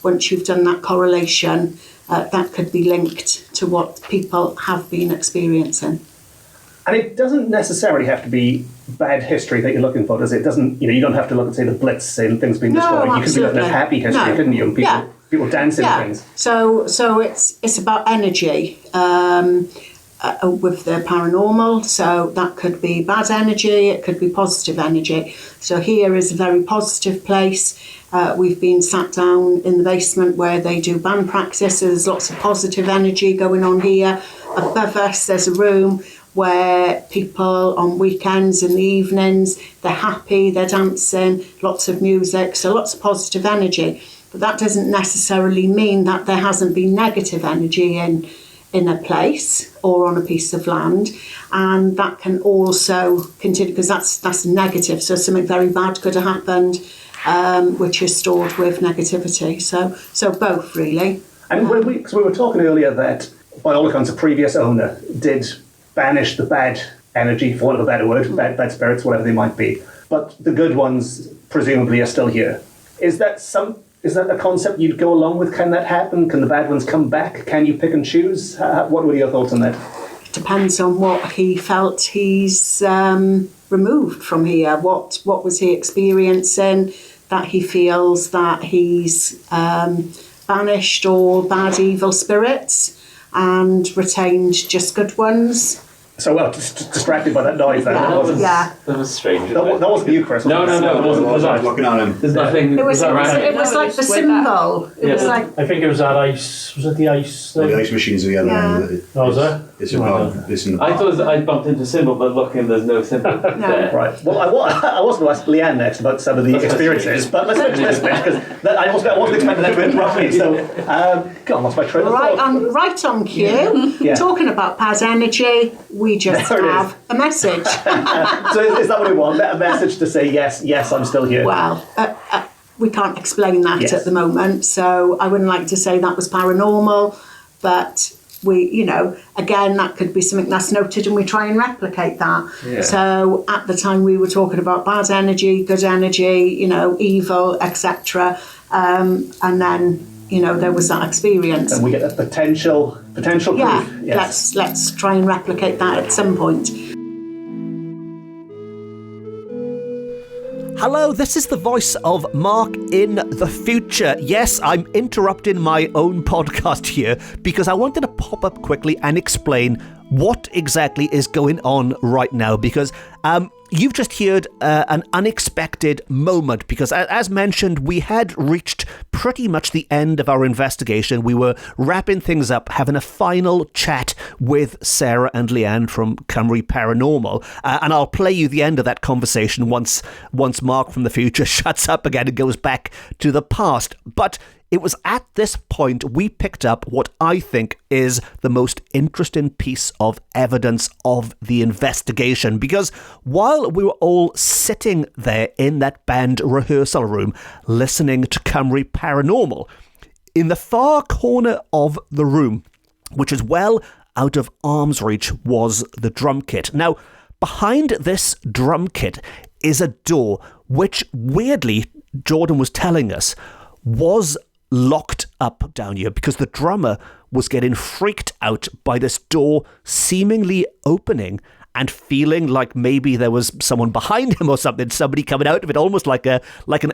once you've done that correlation that could be linked to what people have been experiencing. And it doesn't necessarily have to be bad history that you're looking for, does it? It doesn't, you know, you don't have to look at, say, the Blitz and things being destroyed. No, you could be looking at happy history, couldn't you? And people dancing and things. So it's about energy with the paranormal. So that could be bad energy, it could be positive energy. So here is a very positive place. We've been sat down in the basement where they do band practice. There's lots of positive energy going on here. Above us, there's a room where people on weekends in the evenings, they're happy, they're dancing, lots of music, so lots of positive energy. But that doesn't necessarily mean that there hasn't been negative energy in a place or on a piece of land. And that can also continue, because that's negative. So something very bad could have happened, which is stored with negativity. So both, really. And we were talking earlier that, by all accounts, a previous owner did banish the bad energy, for want of a better word, bad spirits, whatever they might be. But the good ones presumably are still here. Is that a concept you'd go along with? Can that happen? Can the bad ones come back? Can you pick and choose? What were your thoughts on that? It depends on what he felt he's removed from here. What was he experiencing that he feels that he's banished all bad, evil spirits and retained just good ones? So, well, just distracted by that noise then. Yeah. That was strange. That wasn't you, Chris. No, it wasn't. I was looking at him. There's nothing. It was right? like the symbol. It was like... I think it was that ice. Was it the ice thing? The ice machines are the other end. Oh, was it? It's in the I thought I bumped into a symbol, but looking, there's no symbol there. Right. Well, I was going to ask Leanne next about some of the experiences, but let's finish this bit, because I wasn't expecting that to interrupt me. So, go on, what's my train of thought? Right on cue. Yeah. Talking about bad energy, we just have a message. So is that what we want? A message to say, yes, I'm still here? Well, we can't explain that at the moment, so I wouldn't like to say that was paranormal, but we, you know, again, that could be something that's noted and we try and replicate that. Yeah. So at the time we were talking about bad energy, good energy, you know, evil, etc. And then, you know, there was that experience. And we get a potential proof. Yeah, Yes. let's try and replicate that at some point. Hello, this is the voice of Mark in the future. Yes, I'm interrupting my own podcast here because I wanted to pop up quickly and explain what exactly is going on right now, because you've just heard an unexpected moment, because as mentioned, we had reached pretty much the end of our investigation. We were wrapping things up, having a final chat with Sarah and Leanne from Cymru Paranormal, and I'll play you the end of that conversation once Mark from the future shuts up again and goes back to the past. But it was at this point we picked up what I think is the most interesting piece of evidence of the investigation, because while we were all sitting there in that band rehearsal room listening to Cymru Paranormal, in the far corner of the room, which is well out of arm's reach, was the drum kit. Now, behind this drum kit is a door which, weirdly, Jordan was telling us, was locked up down here because the drummer was getting freaked out by this door seemingly opening and feeling like maybe there was someone behind him or something, somebody coming out of it, almost like an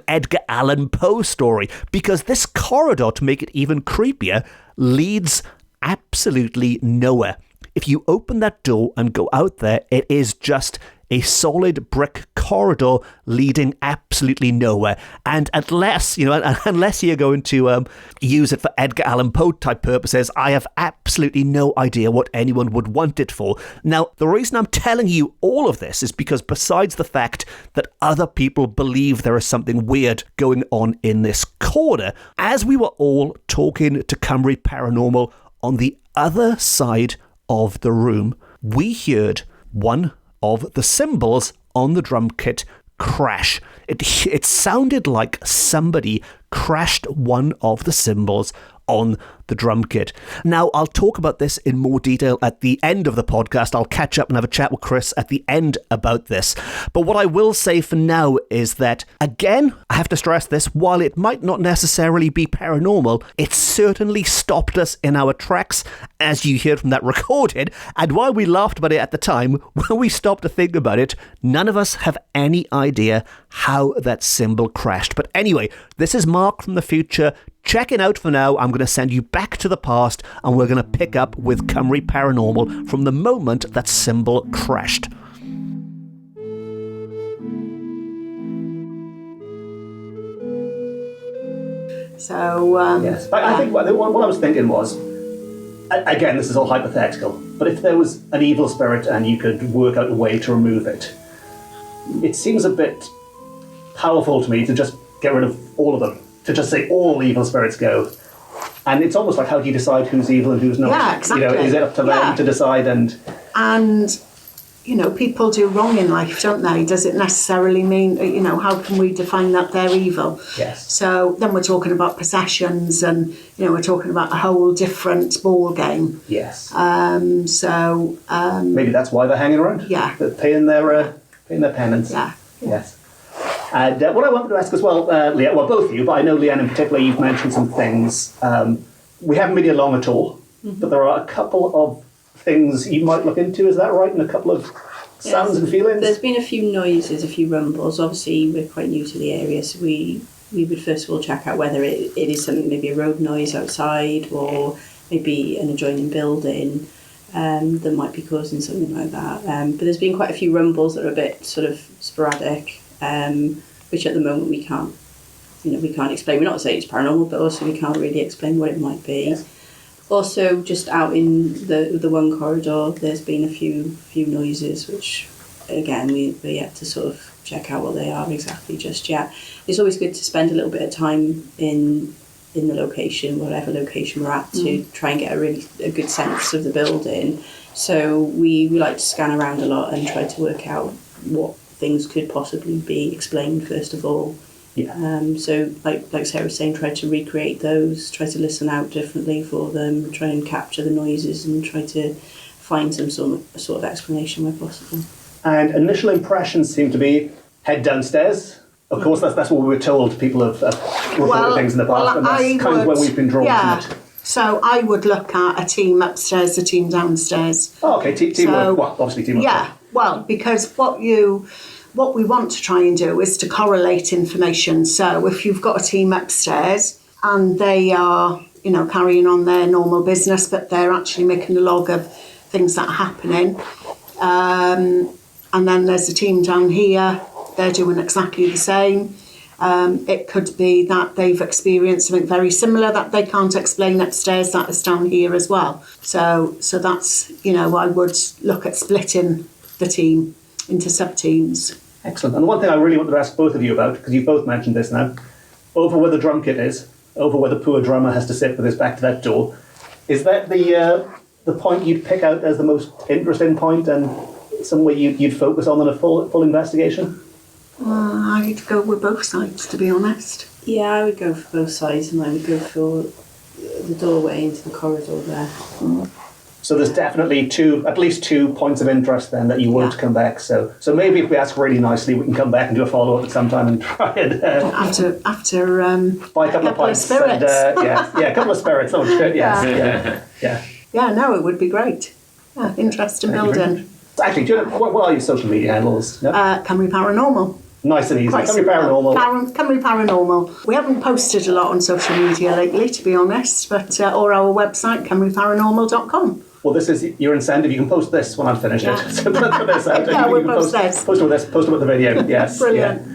Edgar Allan Poe story, because this corridor, to make it even creepier, leads absolutely nowhere. If you open that door and go out there, it is just a solid brick corridor leading absolutely nowhere. And unless you're going to use it for Edgar Allan Poe type purposes, I have absolutely no idea what anyone would want it for. Now, the reason I'm telling you all of this is because besides the fact that other people believe there is something weird going on in this corner, as we were all talking to Cymru Paranormal on the other side of the room, we heard one of the symbols on the drum kit crash. It sounded like somebody crashed one of the cymbals on the drum kit. Now, I'll talk about this in more detail at the end of the podcast. I'll catch up and have a chat with Chris at the end about this. But what I will say for now is that, again, I have to stress this, while it might not necessarily be paranormal, it certainly stopped us in our tracks, as you heard from that recording. And while we laughed about it at the time, when we stopped to think about it, none of us have any idea how that cymbal crashed. But anyway, this is Mark from the future. Check it out for now. I'm going to send you back to the past and we're going to pick up with Cymru Paranormal from the moment that cymbal crashed. So, yes, but I think what I was thinking was, again, this is all hypothetical, but if there was an evil spirit and you could work out a way to remove it, it seems a bit powerful to me to just get rid of all of them, to just say all evil spirits go. And it's almost like, how do you decide who's evil and who's not? Yeah, exactly. You know, is it up to them to decide? And you know, people do wrong in life, don't they? Does it necessarily mean, you know, how can we define that they're evil? Yes. So then we're talking about possessions and, you know, we're talking about a whole different ball game. Yes. Maybe that's why they're hanging around. Yeah. They're paying their penance. Yeah. Yes. And what I wanted to ask as well, Leanne, well, both of you, but I know Leanne in particular, you've mentioned some things. We haven't been here long at all, but there are a couple of things you might look into, is that right? And a couple of sounds and feelings? There's been a few noises, a few rumbles. Obviously, we're quite new to the area, so we would first of all check out whether it is something, maybe a road noise outside or maybe an adjoining building that might be causing something like that. But there's been quite a few rumbles that are a bit sort of sporadic, which at the moment we can't explain. We're not saying it's paranormal, but also we can't really explain what it might be. Yes. Also, just out in the one corridor, there's been a few noises, which, again, we're yet to sort of check out what they are exactly just yet. It's always good to spend a little bit of time in the location, whatever location we're at, to try and get a good sense of the building. So we like to scan around a lot and try to work out what things could possibly be explained, first of all. Yeah. So, like Sarah was saying, try to recreate those, try to listen out differently for them, try and capture the noises and try to find some sort of explanation where possible. And initial impressions seem to be head downstairs. Of course, that's what we were told. People have reported things in the past, and that's kind of where we've been drawn to it. So I would look at a team upstairs, a team downstairs. Oh, okay, teamwork. Well, obviously teamwork. Yeah, well, because what we want to try and do is to correlate information. So if you've got a team upstairs and they are, you know, carrying on their normal business, but they're actually making a log of things that are happening, and then there's a team down here, they're doing exactly the same. It could be that they've experienced something very similar that they can't explain upstairs, that is down here as well. So that's, you know, I would look at splitting the team into sub-teams. Excellent. And one thing I really wanted to ask both of you about, because you both mentioned this now, over where the drum kit is, over where the poor drummer has to sit with his back to that door, is that the point you'd pick out as the most interesting point and somewhere you'd focus on in a full investigation? I'd go with both sides, to be honest. Yeah, I would go for both sides, and I would go for the doorway into the corridor there. So there's definitely at least two points of interest then that you won't come back. So maybe if we ask really nicely, we can come back and do a follow-up at some time and try and after buy a couple of pints. Spirits. And, a couple of spirits. Oh, yeah. Yeah, no, it would be great. Yeah, interesting building. Actually, do you know, what are your social media handles? No? Cymru Paranormal. Nice and easy. Cymru Paranormal. Cymru Paranormal. We haven't posted a lot on social media lately, to be honest, but or our website, cymruparanormal.com. Well, this is your incentive. You can post this when I've finished it. So put this out. Yeah, we'll post this. Post it with the video. Yes. Brilliant. Yeah.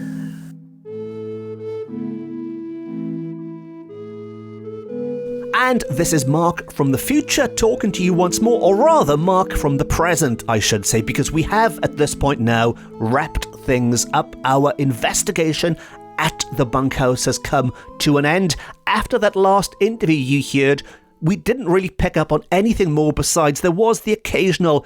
And this is Mark from the future talking to you once more, or rather Mark from the present, I should say, because we have at this point now wrapped things up. Our investigation at the Bunkhouse has come to an end. After that last interview you heard, we didn't really pick up on anything more besides there was the occasional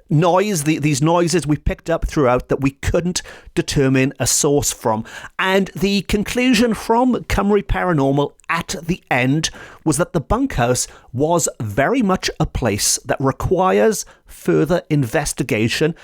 noise, these noises we picked up throughout that we couldn't determine a source from. And the conclusion from Cymru Paranormal at the end was that the bunkhouse was very much a place that requires further investigation,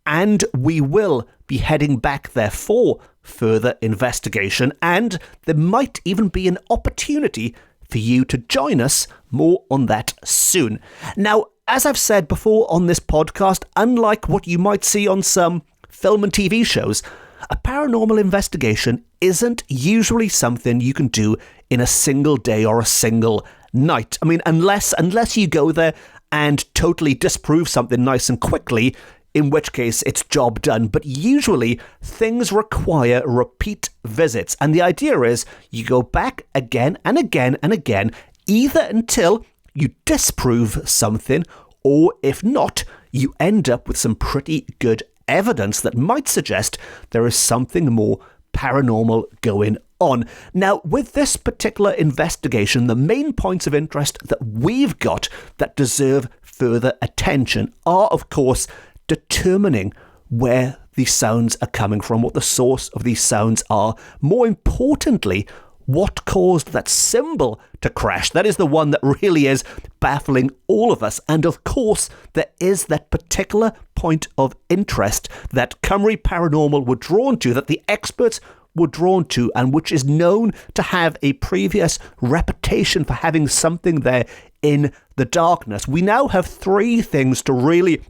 and we will be heading back there for further investigation, and there might even be an opportunity for you to join us. More on that soon. Now, as I've said before on this podcast, unlike what you might see on some film and TV shows, a paranormal investigation isn't usually something you can do in a single day or a single night. I mean, unless you go there and totally disprove something nice and quickly, in which case it's job done. But usually things require repeat visits. And the idea is you go back again and again and again, either until you disprove something, or if not, you end up with some pretty good evidence that might suggest there is something more paranormal going on. Now, with this particular investigation, the main points of interest that we've got that deserve further attention are, of course, determining where these sounds are coming from, what the source of these sounds are. More importantly, what caused that cymbal to crash? That is the one that really is baffling all of us. And of course, there is that particular point of interest that Cymru Paranormal were drawn to, that the experts were drawn to, and which is known to have a previous reputation for having something there in the darkness. We now have three things to really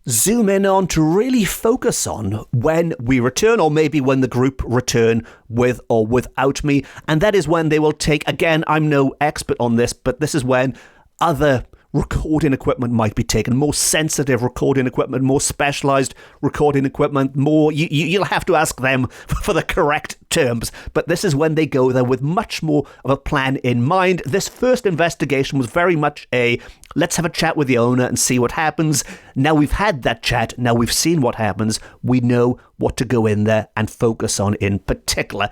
zoom in on, to really focus on when we return, or maybe when the group return with or without me. And that is when they will take, again, I'm no expert on this, but this is when other recording equipment might be taken, more sensitive recording equipment, more specialized recording equipment, more, you'll have to ask them for the correct terms, but this is when they go there with much more of a plan in mind. This first investigation was very much a, let's have a chat with the owner and see what happens. Now we've had that chat, now we've seen what happens, we know what to go in there and focus on in particular.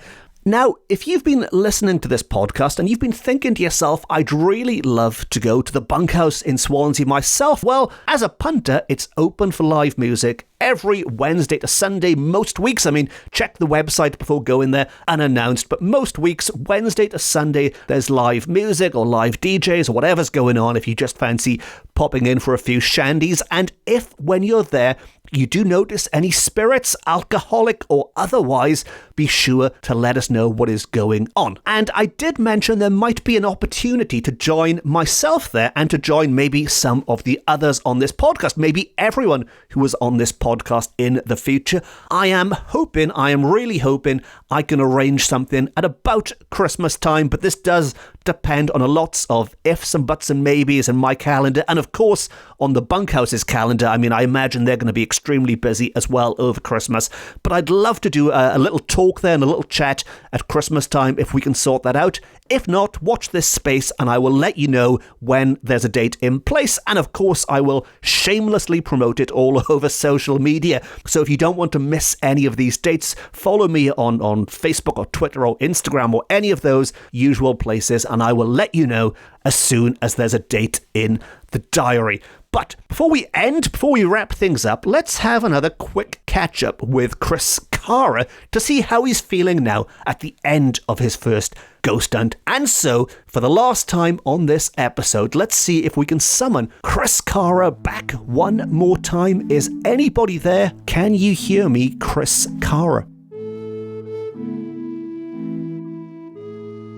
Now, if you've been listening to this podcast and you've been thinking to yourself, I'd really love to go to the Bunkhouse in Swansea myself, well, as a punter, it's open for live music every Wednesday to Sunday, most weeks. I mean, check the website before going there, unannounced, but most weeks, Wednesday to Sunday, there's live music or live DJs or whatever's going on if you just fancy popping in for a few shandies. And if, when you're there, you do notice any spirits, alcoholic or otherwise, be sure to let us know what is going on. And I did mention there might be an opportunity to join myself there and to join maybe some of the others on this podcast, maybe everyone who was on this podcast in the future. I am really hoping I can arrange something at about Christmas time, but this does depend on a lots of ifs and buts and maybes in my calendar, and of course on the Bunkhouse's calendar. I mean, I imagine they're going to be extremely busy as well over Christmas, but I'd love to do a little talk there and a little chat at Christmas time if we can sort that out. If not, watch this space and I will let you know when there's a date in place, and of course I will shamelessly promote it all over social media. So if you don't want to miss any of these dates, follow me on Facebook or Twitter or Instagram or any of those usual places, and I will let you know as soon as there's a date in the diary. But before we wrap things up, let's have another quick catch up with Chris Cara to see how he's feeling now at the end of his first ghost hunt. And so, for the last time on this episode, let's see if we can summon Chris Cara back one more time. Is anybody there? Can you hear me, Chris Cara?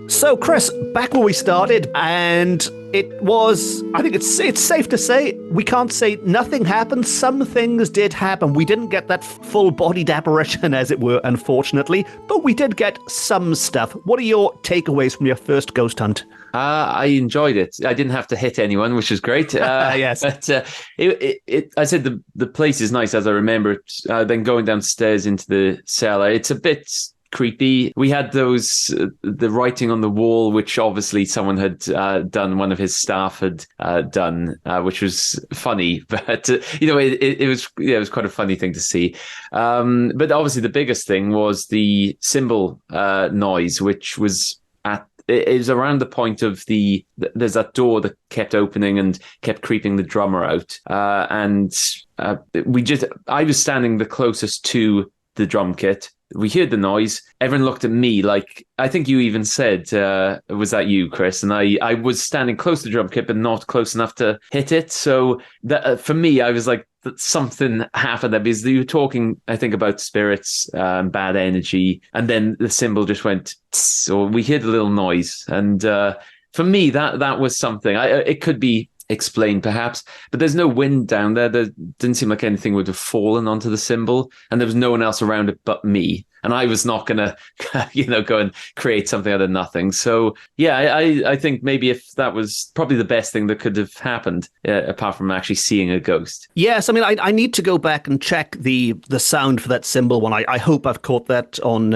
So, Chris, back where we started, and it was, I think it's safe to say, we can't say nothing happened. Some things did happen. We didn't get that full-bodied apparition, as it were, unfortunately, but we did get some stuff. What are your takeaways from your first ghost hunt? I enjoyed it. I didn't have to hit anyone, which is great. Yes. But I said the place is nice, as I remember it. Then going downstairs into the cellar, it's a bit creepy. We had the writing on the wall, which obviously someone had done, one of his staff had done, which was funny. But it was quite a funny thing to see. But obviously the biggest thing was the cymbal noise, which was at it was around the point of there's that door that kept opening and kept creeping the drummer out. I was standing the closest to the drum kit. We heard the noise. Everyone looked at me like, I think you even said, was that you, Chris? And I was standing close to the drum kit, but not close enough to hit it. So that, for me, I was like, something happened there, because you were talking, I think, about spirits, bad energy, and then the cymbal just went, or we heard a little noise. And for me, that was something. It could be explained perhaps, but there's no wind down there. There didn't seem like anything would have fallen onto the cymbal, and there was no one else around it but me. And I was not going to, go and create something out of nothing. So, yeah, I think maybe if that was probably the best thing that could have happened, apart from actually seeing a ghost. Yes, I mean, I need to go back and check the sound for that cymbal one. I hope I've caught that on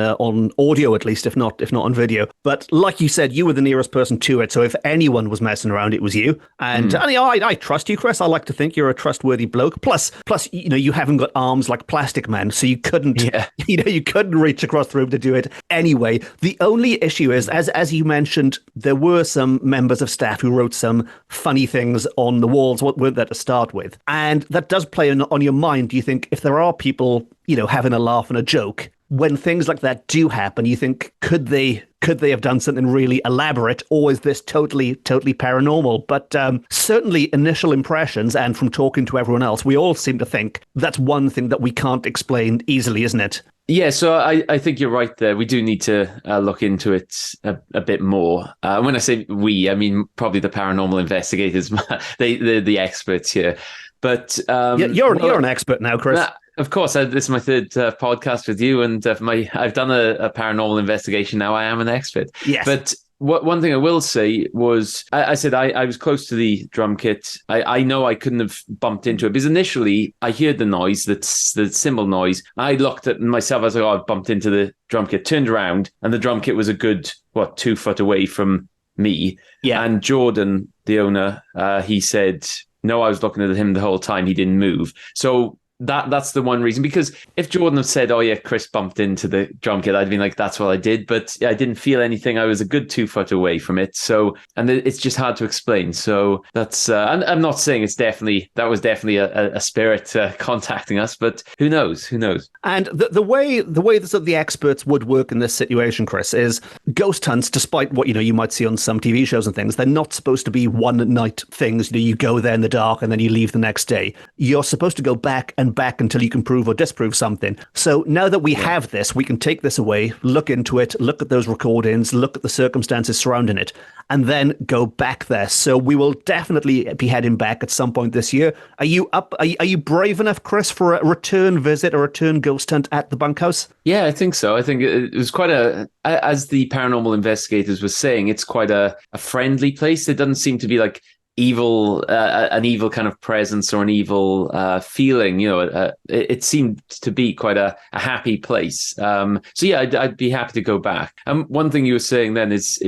audio at least, if not on video. But like you said, you were the nearest person to it. So if anyone was messing around, it was you. And I trust you, Chris. I like to think you're a trustworthy bloke. Plus, you haven't got arms like Plastic Man, so you couldn't, you couldn't reach across the room to do it anyway. The only issue is, as you mentioned, there were some members of staff who wrote some funny things on the walls, weren't there, to start with? And that does play on your mind. Do you think if there are people, having a laugh and a joke, when things like that do happen, you think, could they have done something really elaborate, or is this totally paranormal? But certainly initial impressions, and from talking to everyone else, we all seem to think that's one thing that we can't explain easily, isn't it? Yeah, so I think you're right there. We do need to look into it a bit more. When I say we, I mean probably the paranormal investigators, they're the experts here. But you're an expert now, Chris. Of course, this is my third podcast with you, and I've done a paranormal investigation now. I am an expert. Yes. But one thing I will say was, I said I was close to the drum kit. I know I couldn't have bumped into it, because initially I heard the noise, the cymbal noise. I looked at myself, I was like, I've bumped into the drum kit, turned around, and the drum kit was a good, 2 foot away from me. Yeah. And Jordan, the owner, he said, no, I was looking at him the whole time. He didn't move. So that's the one reason, because if Jordan had said, oh yeah, Chris bumped into the drum kit, I'd been like, that's what I did, but I didn't feel anything. I was a good 2 foot away from it. So, and it's just hard to explain. So that's, I'm not saying that was definitely a spirit contacting us, but who knows? And the way the experts would work in this situation, Chris, is ghost hunts, despite what, you might see on some TV shows and things, they're not supposed to be one night things. You go there in the dark and then you leave the next day. You're supposed to go back until you can prove or disprove something. So now that we have this, we can take this away, look into it, look at those recordings, look at the circumstances surrounding it, and then go back there. So we will definitely be heading back at some point this year. Are you up? Are you brave enough, Chris, for a return visit, a return ghost hunt at the Bunkhouse? Yeah, I think so. I think it was quite as the paranormal investigators were saying, it's quite a friendly place. It doesn't seem to be like an evil kind of presence or an evil feeling. It seemed to be quite a happy place. So yeah, I'd be happy to go back. And one thing you were saying then is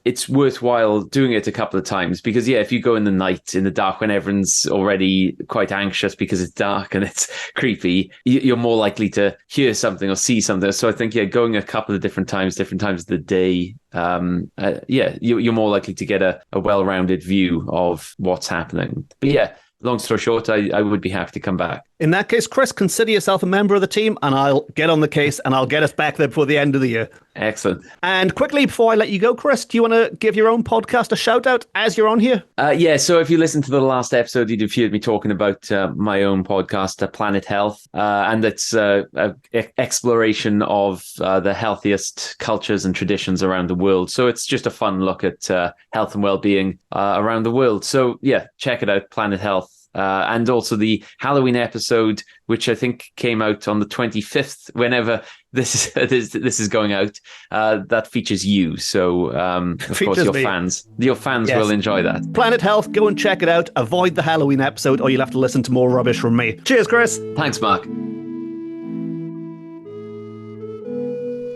it's worthwhile doing it a couple of times, because yeah, if you go in the night, in the dark, when everyone's already quite anxious because it's dark and it's creepy, you're more likely to hear something or see something. So I think going a couple of different times of the day, you're more likely to get a well-rounded view of what's happening. But yeah, long story short, I would be happy to come back. In that case, Chris, consider yourself a member of the team, and I'll get on the case and I'll get us back there before the end of the year. Excellent. And quickly, before I let you go, Chris, do you want to give your own podcast a shout out as you're on here? So if you listen to the last episode, you'd have heard me talking about my own podcast, Planet Health, and it's an exploration of the healthiest cultures and traditions around the world. So it's just a fun look at health and well-being around the world. So yeah, check it out, Planet Health. And also the Halloween episode, which I think came out on the 25th, whenever this is going out, that features you. So, of course, your fans will enjoy that. Planet Health, go and check it out. Avoid the Halloween episode, or you'll have to listen to more rubbish from me. Cheers, Chris. Thanks, Mark.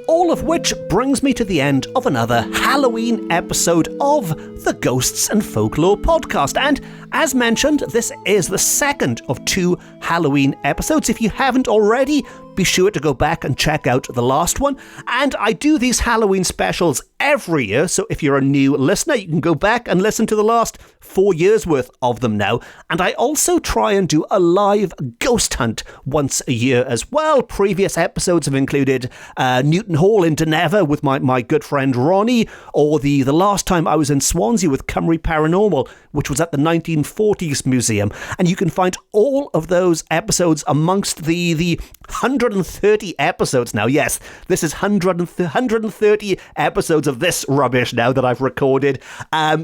All of which brings me to the end of another Halloween episode of the Ghosts and Folklore podcast. And as mentioned, this is the second of 2 Halloween episodes. If you haven't already, be sure to go back and check out the last one. And I do these Halloween specials every year, so if you're a new listener, you can go back and listen to the last 4 years worth of them now. And I also try and do a live ghost hunt once a year as well. Previous episodes have included Newton Hall in Duneva with my good friend Ronnie, or the last time I was in Swansea with Cymru Paranormal, which was at the 1940s Museum. And you can find all of those episodes amongst the 130 episodes now. Yes, this is 130 episodes of this rubbish now that I've recorded.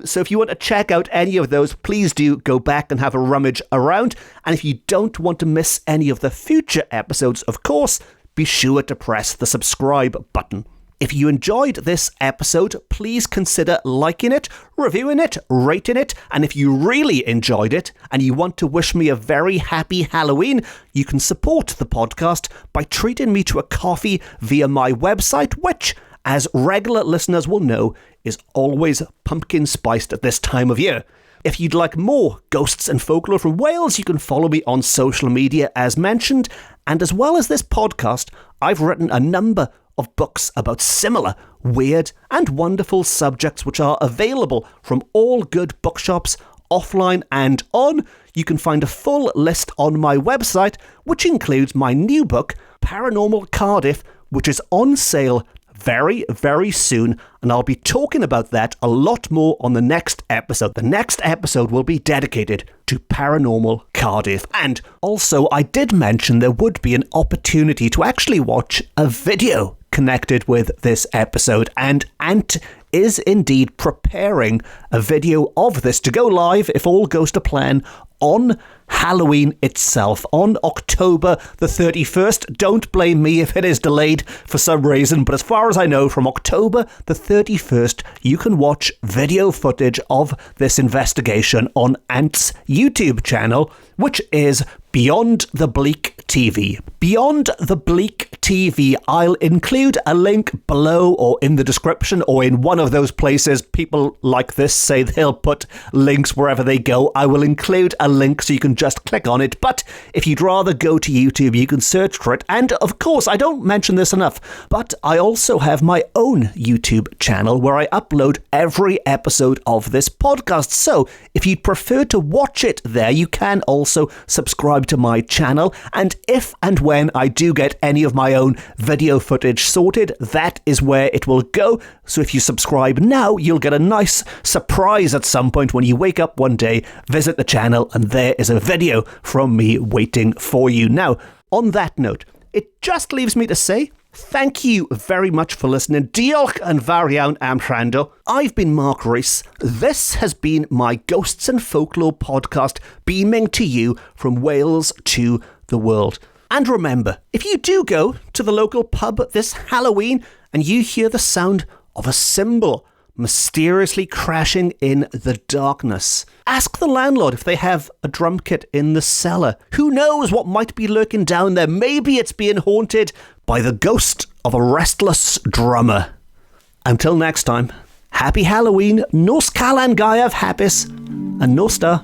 So if you want to check out any of those, please do go back and have a rummage around. And if you don't want to miss any of the future episodes, of course, be sure to press the subscribe button. If you enjoyed this episode, please consider liking it, reviewing it, rating it, and if you really enjoyed it and you want to wish me a very happy Halloween, you can support the podcast by treating me to a coffee via my website, which, as regular listeners will know, is always pumpkin spiced at this time of year. If you'd like more ghosts and folklore from Wales, you can follow me on social media as mentioned, and as well as this podcast, I've written a number of books about similar weird and wonderful subjects which are available from all good bookshops, offline and on. You can find a full list on my website, which includes my new book, Paranormal Cardiff, which is on sale very, very soon, and I'll be talking about that a lot more on the next episode. The next episode will be dedicated to Paranormal Cardiff. And also, I did mention there would be an opportunity to actually watch a video connected with this episode, and Ant is indeed preparing a video of this to go live, if all goes to plan, on Halloween itself, on October the 31st. Don't blame me if it is delayed for some reason, but as far as I know, from October the 31st, you can watch video footage of this investigation on Ant's YouTube channel, which is Beyond the Bleak TV. Beyond the Bleak TV. I'll include a link below or in the description or in one of those places. People like this say they'll put links wherever they go. I will include a link so you can just click on it. But if you'd rather go to YouTube, you can search for it. And of course, I don't mention this enough, but I also have my own YouTube channel where I upload every episode of this podcast. So if you'd prefer to watch it there, you can also subscribe to my channel. And if and when I do get any of my own video footage sorted, that is where it will go. So if you subscribe now, you'll get a nice surprise at some point when you wake up one day, visit the channel, and there is a video from me waiting for you. Now, on that note, it just leaves me to say thank you very much for listening. Diolch yn fawr iawn am wrando. I've been Mark Rees. This has been my Ghosts and Folklore podcast, beaming to you from Wales to the world. And remember, if you do go to the local pub this Halloween and you hear the sound of a cymbal mysteriously crashing in the darkness, ask the landlord if they have a drum kit in the cellar. Who knows what might be lurking down there? Maybe it's being haunted by the ghost of a restless drummer. Until next time, happy Halloween, Nos Calan Gaeaf hapus, and Nos da.